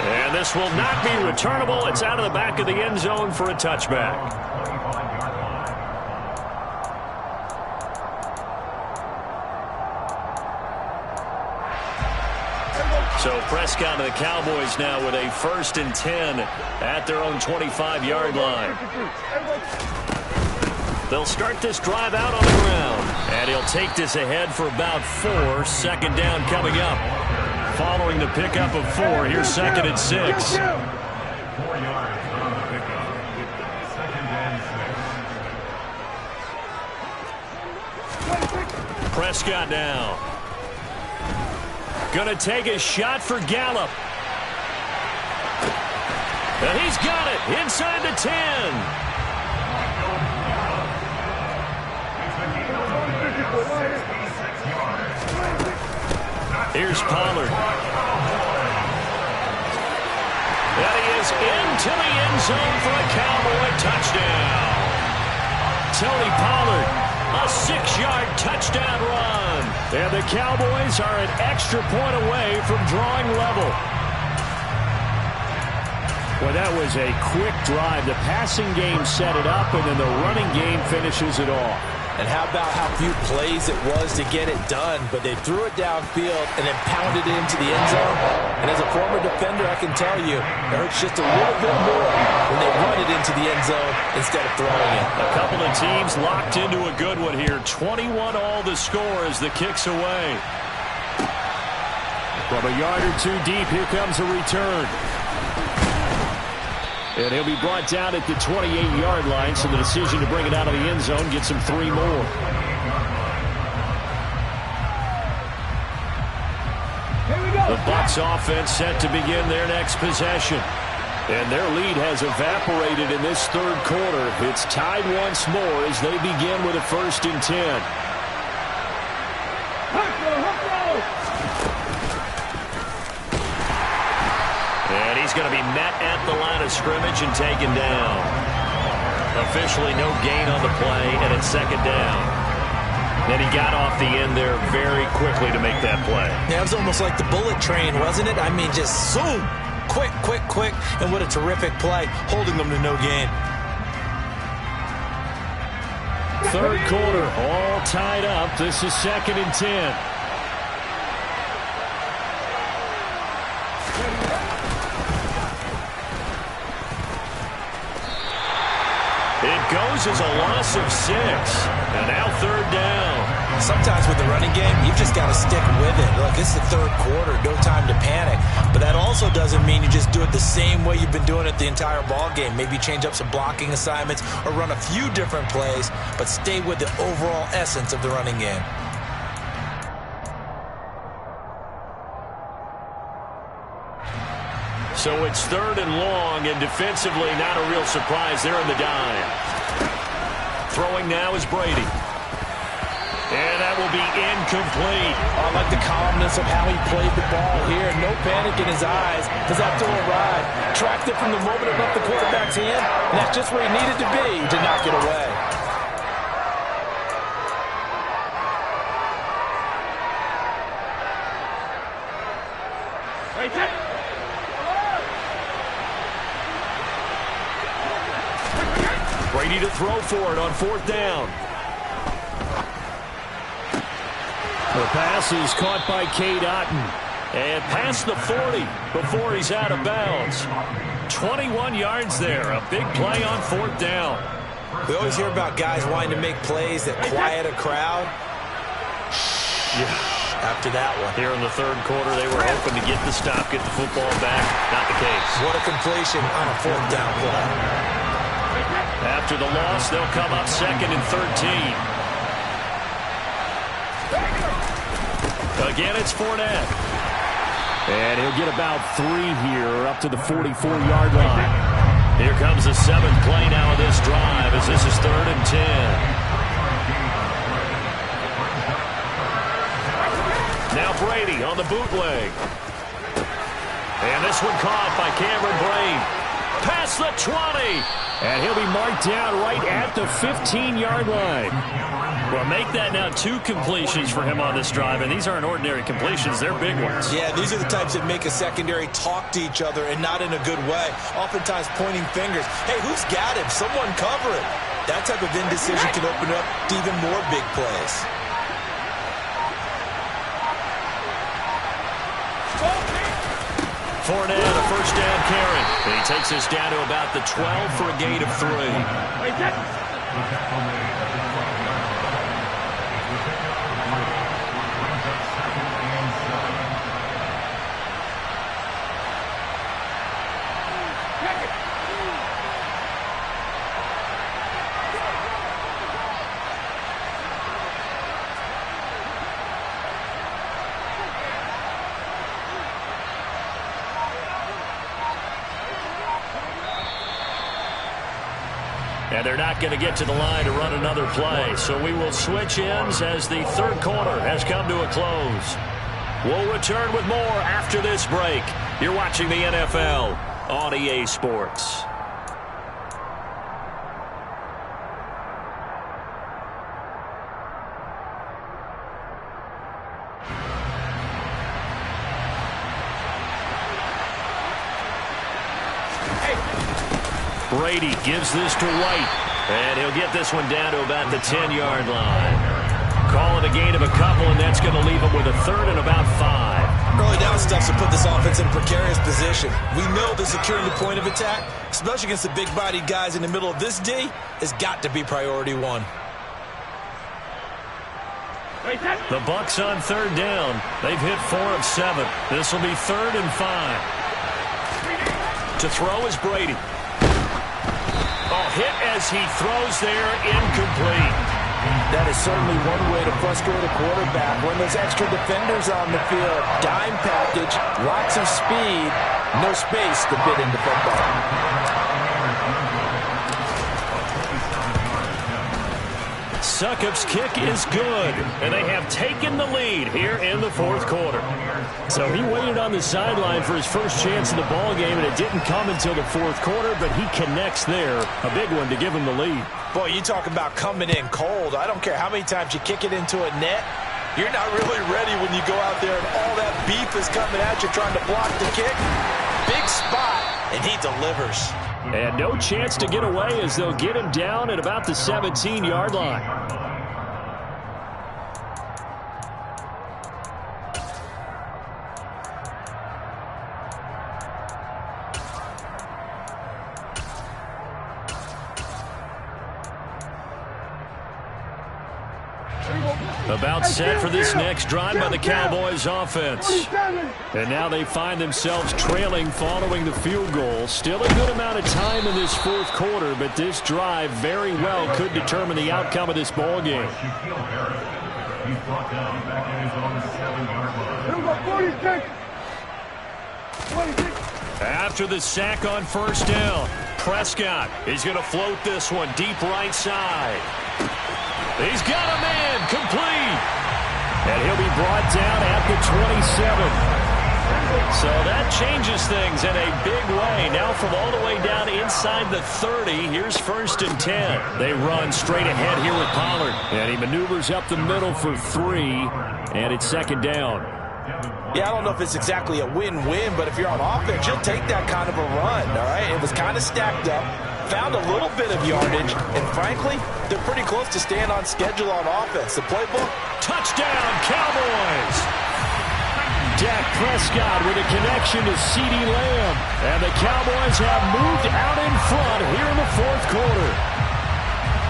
And this will not be returnable. It's out of the back of the end zone for a touchback. So Prescott and the Cowboys now with a 1st and 10 at their own 25-yard line. They'll start this drive out on the ground. And he'll take this ahead for about 4. 2nd down coming up. Following the pickup of 4, here's 2nd and 6.
4 yards on the pickup. 2nd and 6.
Prescott now. Gonna take a shot for Gallup. And he's got it inside the 10. Here's Pollard. And he is into the end zone for a Cowboy touchdown. Tony Pollard, a 6-yard touchdown run. And the Cowboys are an extra point away from drawing level.
Well, that was a quick drive. The passing game set it up, and then the running game finishes it off.
And how about how few plays it was to get it done, but they threw it downfield and then pounded it into the end zone. And as a former defender, I can tell you, it hurts just a little bit more when they run it into the end zone instead of throwing it.
A couple of teams locked into a good one here. 21 all the score as the kick's away.
From a yard or 2 deep, here comes a return. And he'll be brought down at the 28-yard line, so the decision to bring it out of the end zone gets him 3 more.
The Bucs offense set to begin their next possession. And their lead has evaporated in this 3rd quarter. It's tied once more as they begin with a 1st and 10. And he's going to be met at the line of scrimmage and taken down. Officially no gain on the play, and it's 2nd down. Then he got off the end there very quickly to make that play.
Yeah, it was almost like the bullet train, wasn't it? I mean, just zoom. Quick, quick, quick. And what a terrific play, holding them to no gain.
3rd quarter, all tied up. This is 2nd and 10.
It goes causes a loss of 6. And now 3rd down.
Sometimes with the running game, you've just got to stick with it. Look, it's the 3rd quarter, no time to panic. But that also doesn't mean you just do it the same way you've been doing it the entire ball game. Maybe change up some blocking assignments or run a few different plays, but stay with the overall essence of the running game.
So it's 3rd and long, and defensively not a real surprise there in the dime. Throwing now is Brady. And that will be incomplete.
I like the calmness of how he played the ball here. No panic in his eyes. Does that throw a ride? Tracked it from the moment it left the quarterback's hand, and that's just where he needed to be to knock it away.
Brady to throw for it on 4th down.
The pass is caught by Cade Otton.
And past the 40 before he's out of bounds. 21 yards there. A big play on 4th down.
We always hear about guys wanting to make plays that quiet a crowd. After that one.
Here in the 3rd quarter, they were hoping to get the stop, get the football back. Not the case.
What a completion on a 4th down play.
After the loss, they'll come up 2nd and 13. Again, it's Fournette.
And he'll get about 3 here up to the 44-yard line.
Here comes the 7th play now of this drive as this is 3rd and 10. Now Brady on the bootleg. And this one caught by Cameron Brate. Past the 20.
And he'll be marked down right at the 15-yard line.
Well, make that now 2 completions for him on this drive, and these aren't ordinary completions. They're big ones.
Yeah, these are the types that make a secondary talk to each other and not in a good way. Oftentimes pointing fingers. Hey, who's got him? Someone cover it. That type of indecision can open up to even more big plays.
Fournette, a 1st down carry. And he takes us down to about the 12 for a gain of 3. And they're not going to get to the line to run another play. So we will switch ends as the 3rd quarter has come to a close. We'll return with more after this break. You're watching the NFL on EA Sports. Brady gives this to White. And he'll get this one down to about the 10-yard line. Call it a gain of a couple, and that's going to leave him with a 3rd and about 5.
Early down stuff to put this offense in a precarious position. We know the securing the point of attack, especially against the big-bodied guys in the middle of this D, has got to be priority 1.
The Bucs on 3rd down. They've hit 4 of 7. This will be 3rd and 5. To throw is Brady. Hit as he throws there, incomplete.
That is certainly one way to frustrate a quarterback when there's extra defenders on the field. Dime package, lots of speed, no space to fit into football.
Succop's kick is good, and they have taken the lead here in the 4th quarter.
So he waited on the sideline for his first chance in the ball game, and it didn't come until the 4th quarter, but he connects there. A big one to give him the lead.
Boy, you talk about coming in cold. I don't care how many times you kick it into a net. You're not really ready when you go out there and all that beef is coming at you trying to block the kick. Big spot, and he delivers.
And no chance to get away as they'll get him down at about the 17-yard line. About set for this next drive by the Cowboys offense. And now they find themselves trailing following the field goal. Still a good amount of time in this fourth quarter, but this drive very well could determine the outcome of this ball game.
He's brought down back in his own 7-yard line.
After the sack on first down, Prescott is going to float this one deep right side. He's got a man complete. And he'll be brought down at the 27. So that changes things in a big way. Now from all the way down inside the 30, here's 1st and 10. They run straight ahead here with Pollard. And he maneuvers up the middle for 3, and it's 2nd down.
Yeah, I don't know if it's exactly a win-win, but if you're on offense, you'll take that kind of a run, all right? It was kind of stacked up, found a little bit of yardage, and frankly, they're pretty close to staying on schedule on offense. The playbook,
touchdown, Cowboys!
Dak Prescott with a connection to CeeDee Lamb. And the Cowboys have moved out in front here in the fourth quarter.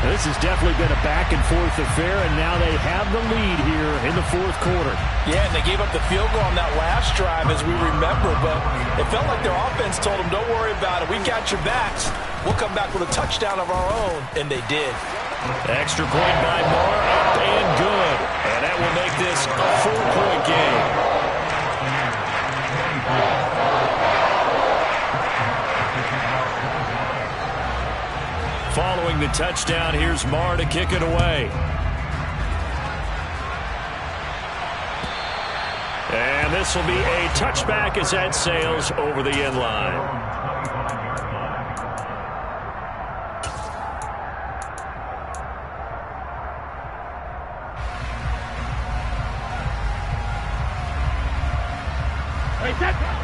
This has definitely been a back-and-forth affair, and now they have the lead here in the fourth quarter.
Yeah, and they gave up the field goal on that last drive, as we remember, but it felt like their offense told them, don't worry about it. We got your backs. We'll come back with a touchdown of our own, and they did.
Extra point by Moore, up and good. And that will make this a 4-point game. Following the touchdown, here's Moore to kick it away. And this will be a touchback as that sails over the end line.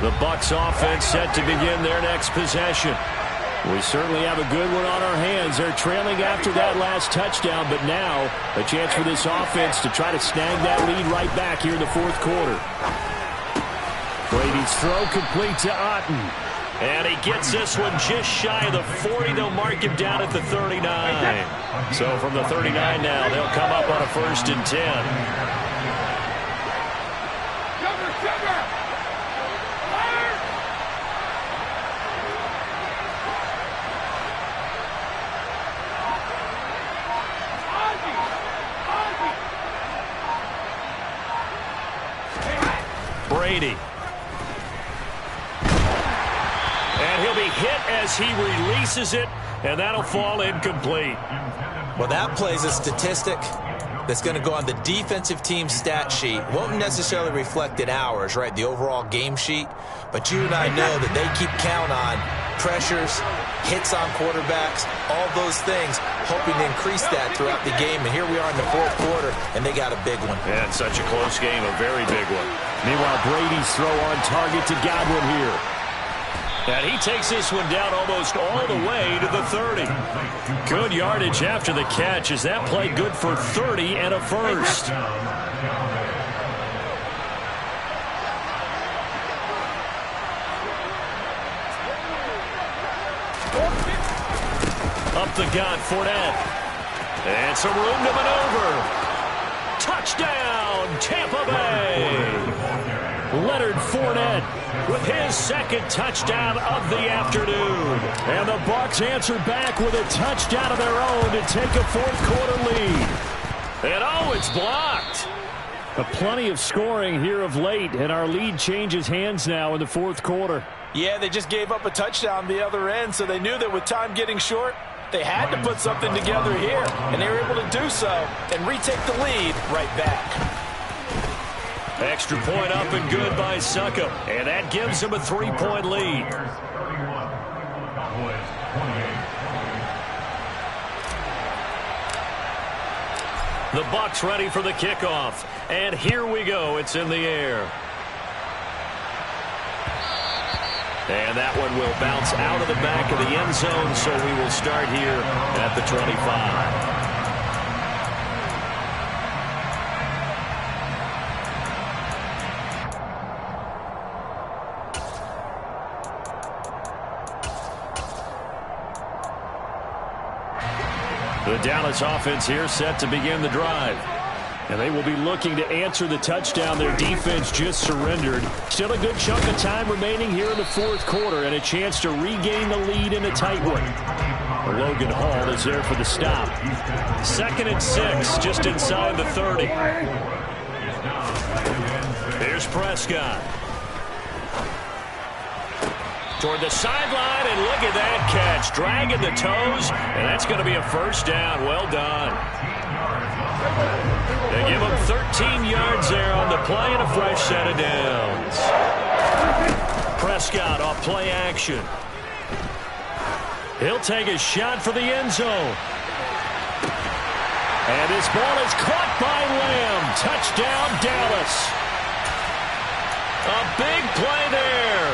The Bucs offense set to begin their next possession. We certainly have a good one on our hands. They're trailing after that last touchdown, but now a chance for this offense to try to snag that lead right back here in the fourth quarter. Brady's throw complete to Otton. And he gets this one just shy of the 40. They'll mark him down at the 39. So from the 39 now, they'll come up on a 1st and 10. Brady. And he'll be hit as he releases it, and that'll fall incomplete.
Well, that play's a statistic that's going to go on the defensive team stat sheet. Won't necessarily reflect in ours, right, the overall game sheet. But you and I know that they keep count on pressures, hits on quarterbacks, all those things, hoping to increase that throughout the game. And here we are in the fourth quarter, and they got a big one.
Yeah, it's such a close game, a very big one.
Meanwhile, Brady's throw on target to Godwin here.
And he takes this one down almost all the way to the 30. Good yardage after the catch as that play good for 30 and a first. Up the gut, Fournette. And some room to maneuver. Touchdown, Tampa Bay.
Leonard Fournette with his second touchdown of the afternoon. And the Bucs answer back with a touchdown of their own to take a fourth quarter lead.
And oh, it's blocked.
Plenty of scoring here of late, and our lead changes hands now in the fourth quarter.
Yeah, they just gave up a touchdown the other end, so they knew that with time getting short, they had to put something together here, and they were able to do so and retake the lead right back.
Extra point up and good by Succop, and that gives them a 3-point lead. The Bucs ready for the kickoff, and here we go. It's in the air. And that one will bounce out of the back of the end zone, so we will start here at the 25. The Dallas offense here set to begin the drive.
And they will be looking to answer the touchdown their defense just surrendered. Still a good chunk of time remaining here in the fourth quarter and a chance to regain the lead in a tight one. Logan Hall is there for the stop. 2nd and 6, just inside the 30. Here's Prescott. Toward the sideline, and look at that catch. Dragging the toes, and that's going to be a first down. Well done. They give him 13 yards there on the play and a fresh set of downs. Prescott off play action. He'll take a shot for the end zone. And this ball is caught by Lamb. Touchdown, Dallas. A big play there.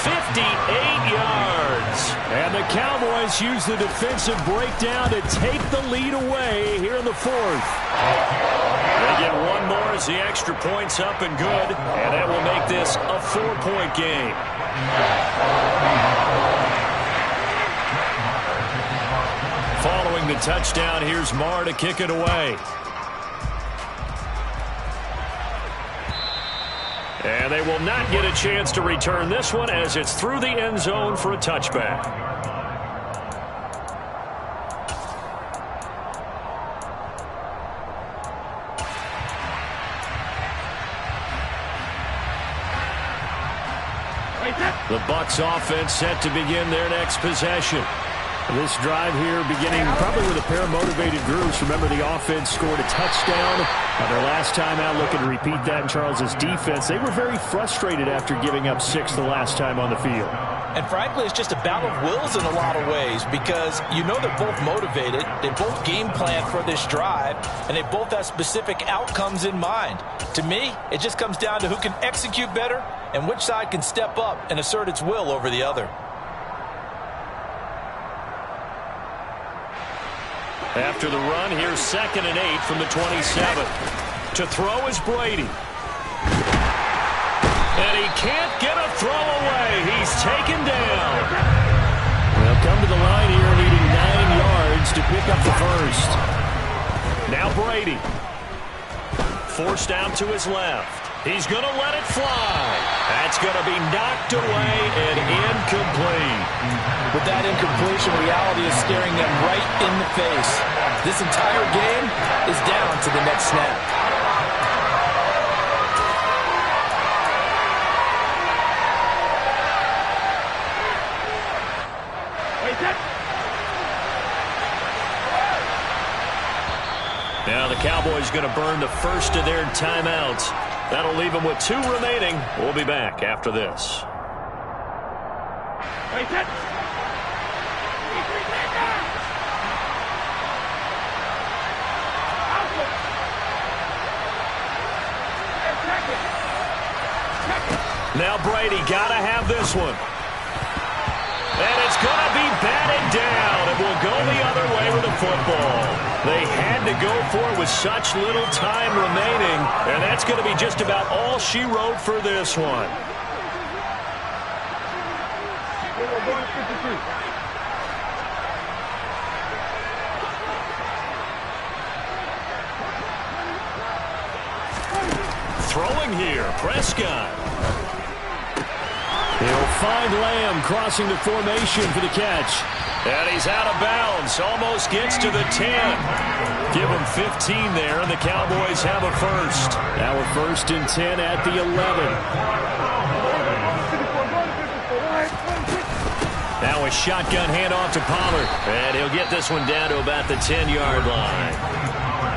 58 yards. And the Cowboys use the defensive breakdown to take the lead away here in the fourth. They get one more as the extra point's up and good. And that will make this a 4-point game. Following the touchdown, here's Marr to kick it away. And they will not get a chance to return this one as it's through the end zone for a touchback. The Bucs offense set to begin their next possession. This drive here beginning probably with a pair of motivated groups. Remember, the offense scored a touchdown on their last time out. Looking to repeat that in Charles's defense. They were very frustrated after giving up 6 the last time on the field.
And frankly, it's just a battle of wills in a lot of ways because you know they're both motivated. They both game plan for this drive, and they both have specific outcomes in mind. To me, it just comes down to who can execute better and which side can step up and assert its will over the other.
After the run, here's 2nd and 8 from the 27. To throw is Brady. And he can't get a throw away. He's taken down.
They'll come to the line here needing 9 yards to pick up the first.
Now Brady. Forced out to his left. He's going to let it fly. That's going to be knocked away and incomplete.
With that incompletion, reality is staring them right in the face. This entire game is down to the next snap.
Now the Cowboys going to burn the first of their timeouts. That'll leave them with 2 remaining. We'll be back after this. Now Brady got to have this one. And it's going to be batted down. It will go the other way with the football. They had to go for it with such little time remaining. And that's going to be just about all she wrote for this one. Throwing here, Prescott.
He'll find Lamb crossing the formation for the catch.
And he's out of bounds. Almost gets to the 10. Give him 15 there, and the Cowboys have a first.
Now a 1st and 10 at the 11.
Now a shotgun handoff to Pollard. And he'll get this one down to about the 10-yard line.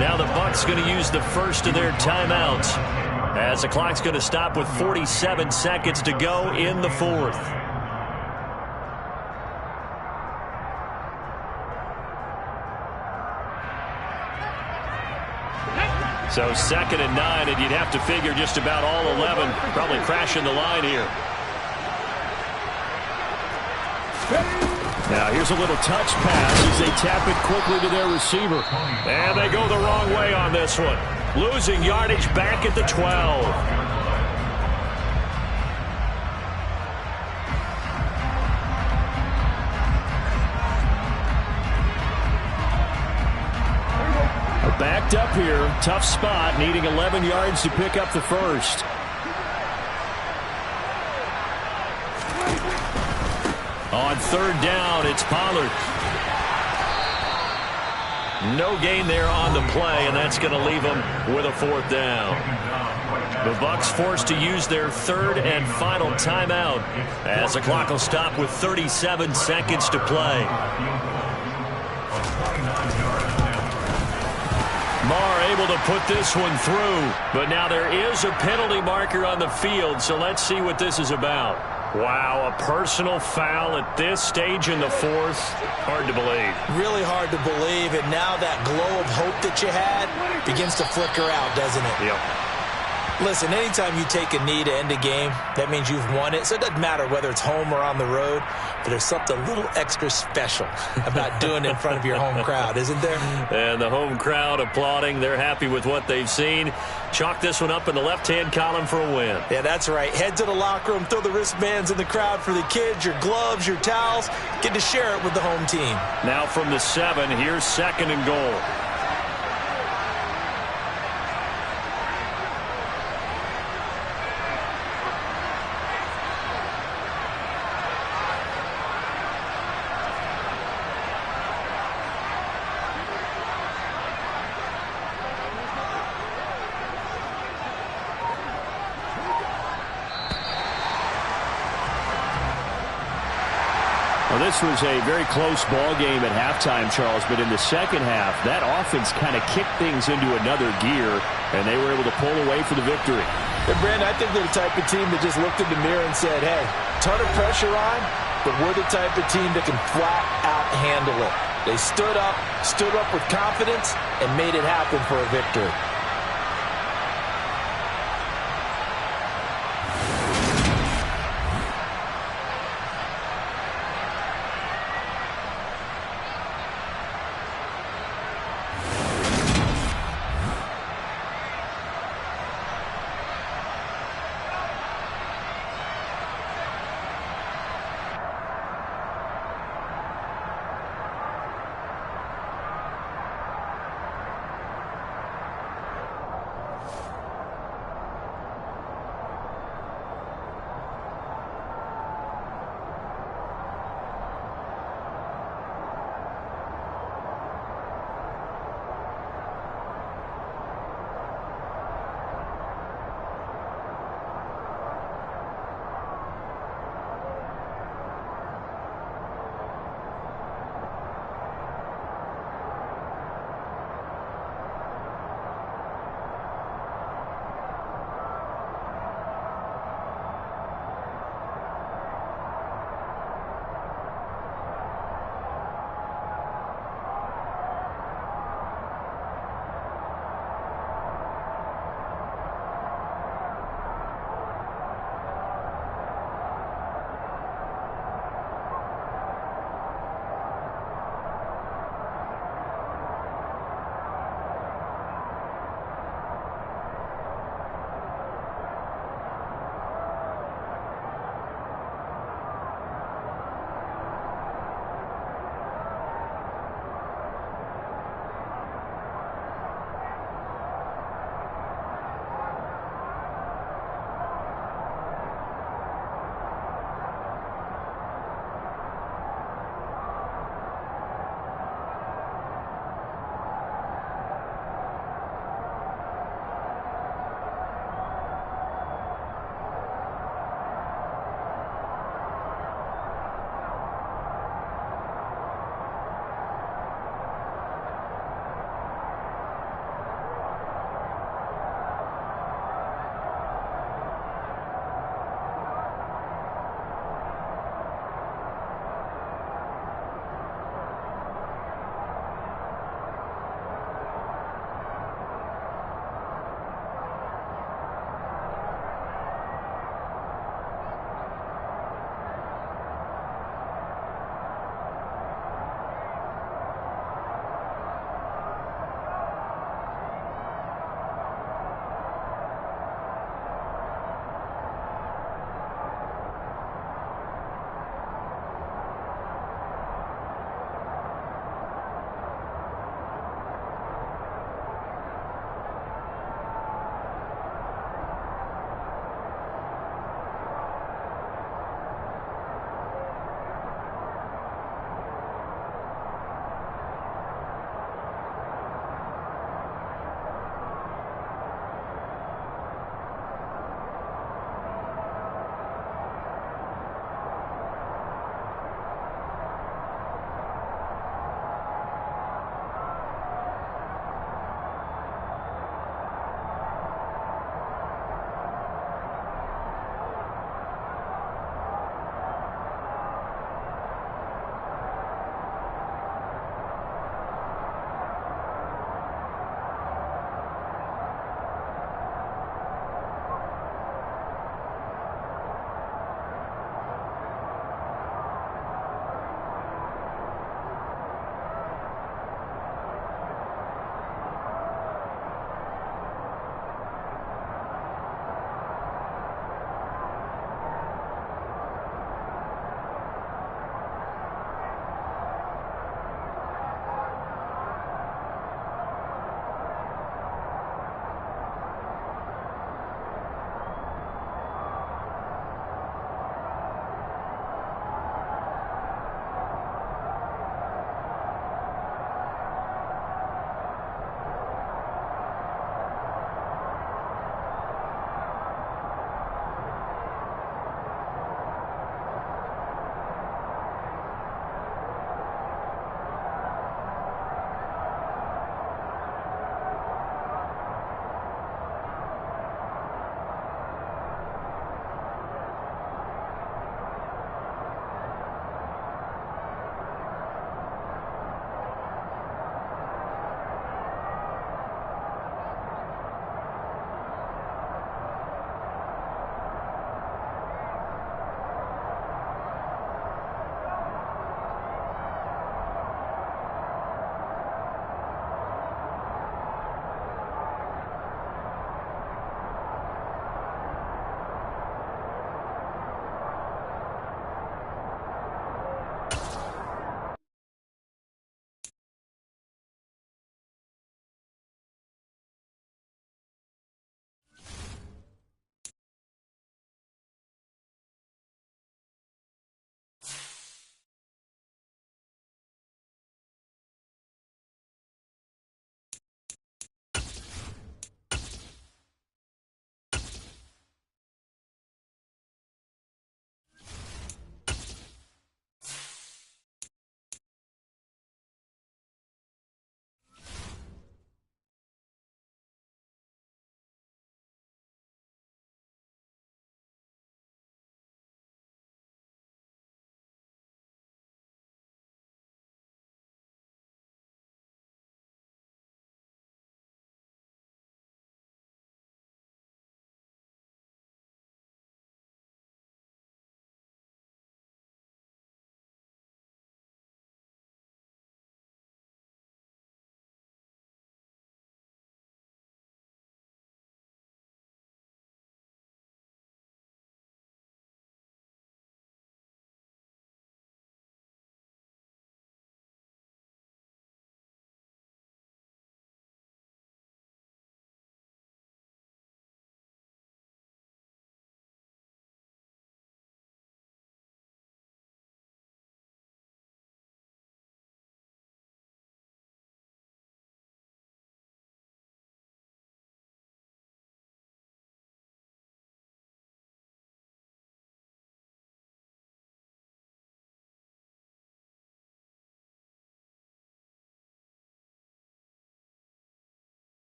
Now the Bucs going to use the first of their timeouts, as the clock's going to stop with 47 seconds to go in the fourth. So 2nd and 9, and you'd have to figure just about all 11 probably crashing the line here.
Now here's a little touch pass as they tap it quickly to their receiver.
And they go the wrong way on this one. Losing yardage back at the 12.
Backed up here. Tough spot. Needing 11 yards to pick up the first. On third down, it's Pollard. No gain there on the play, and that's going to leave them with a fourth down. The Bucs forced to use their third and final timeout as the clock will stop with 37 seconds to play. Marr able to put this one through, but now there is a penalty marker on the field, so let's see what this is about. Wow, a personal foul at this stage in the fourth. Hard to believe.
Really hard to believe, and now that glow of hope that you had begins to flicker out, doesn't it?
Yep.
Listen, anytime you take a knee to end a game, that means you've won it. So it doesn't matter whether it's home or on the road, but there's something a little extra special about doing it in front of your home crowd, isn't there?
And the home crowd applauding. They're happy with what they've seen. Chalk this one up in the left-hand column for a win.
Yeah, that's right. Head to the locker room, throw the wristbands in the crowd for the kids, your gloves, your towels. Get to share it with the home team.
Now from the 7, here's 2nd and goal.
Well, this was a very close ball game at halftime, Charles, but in the second half, that offense kind of kicked things into another gear, and they were able to pull away for the victory.
And, Brandon, I think they're the type of team that just looked in the mirror and said, hey, ton of pressure on, but we're the type of team that can flat out handle it. They stood up with confidence, and made it happen for a victory.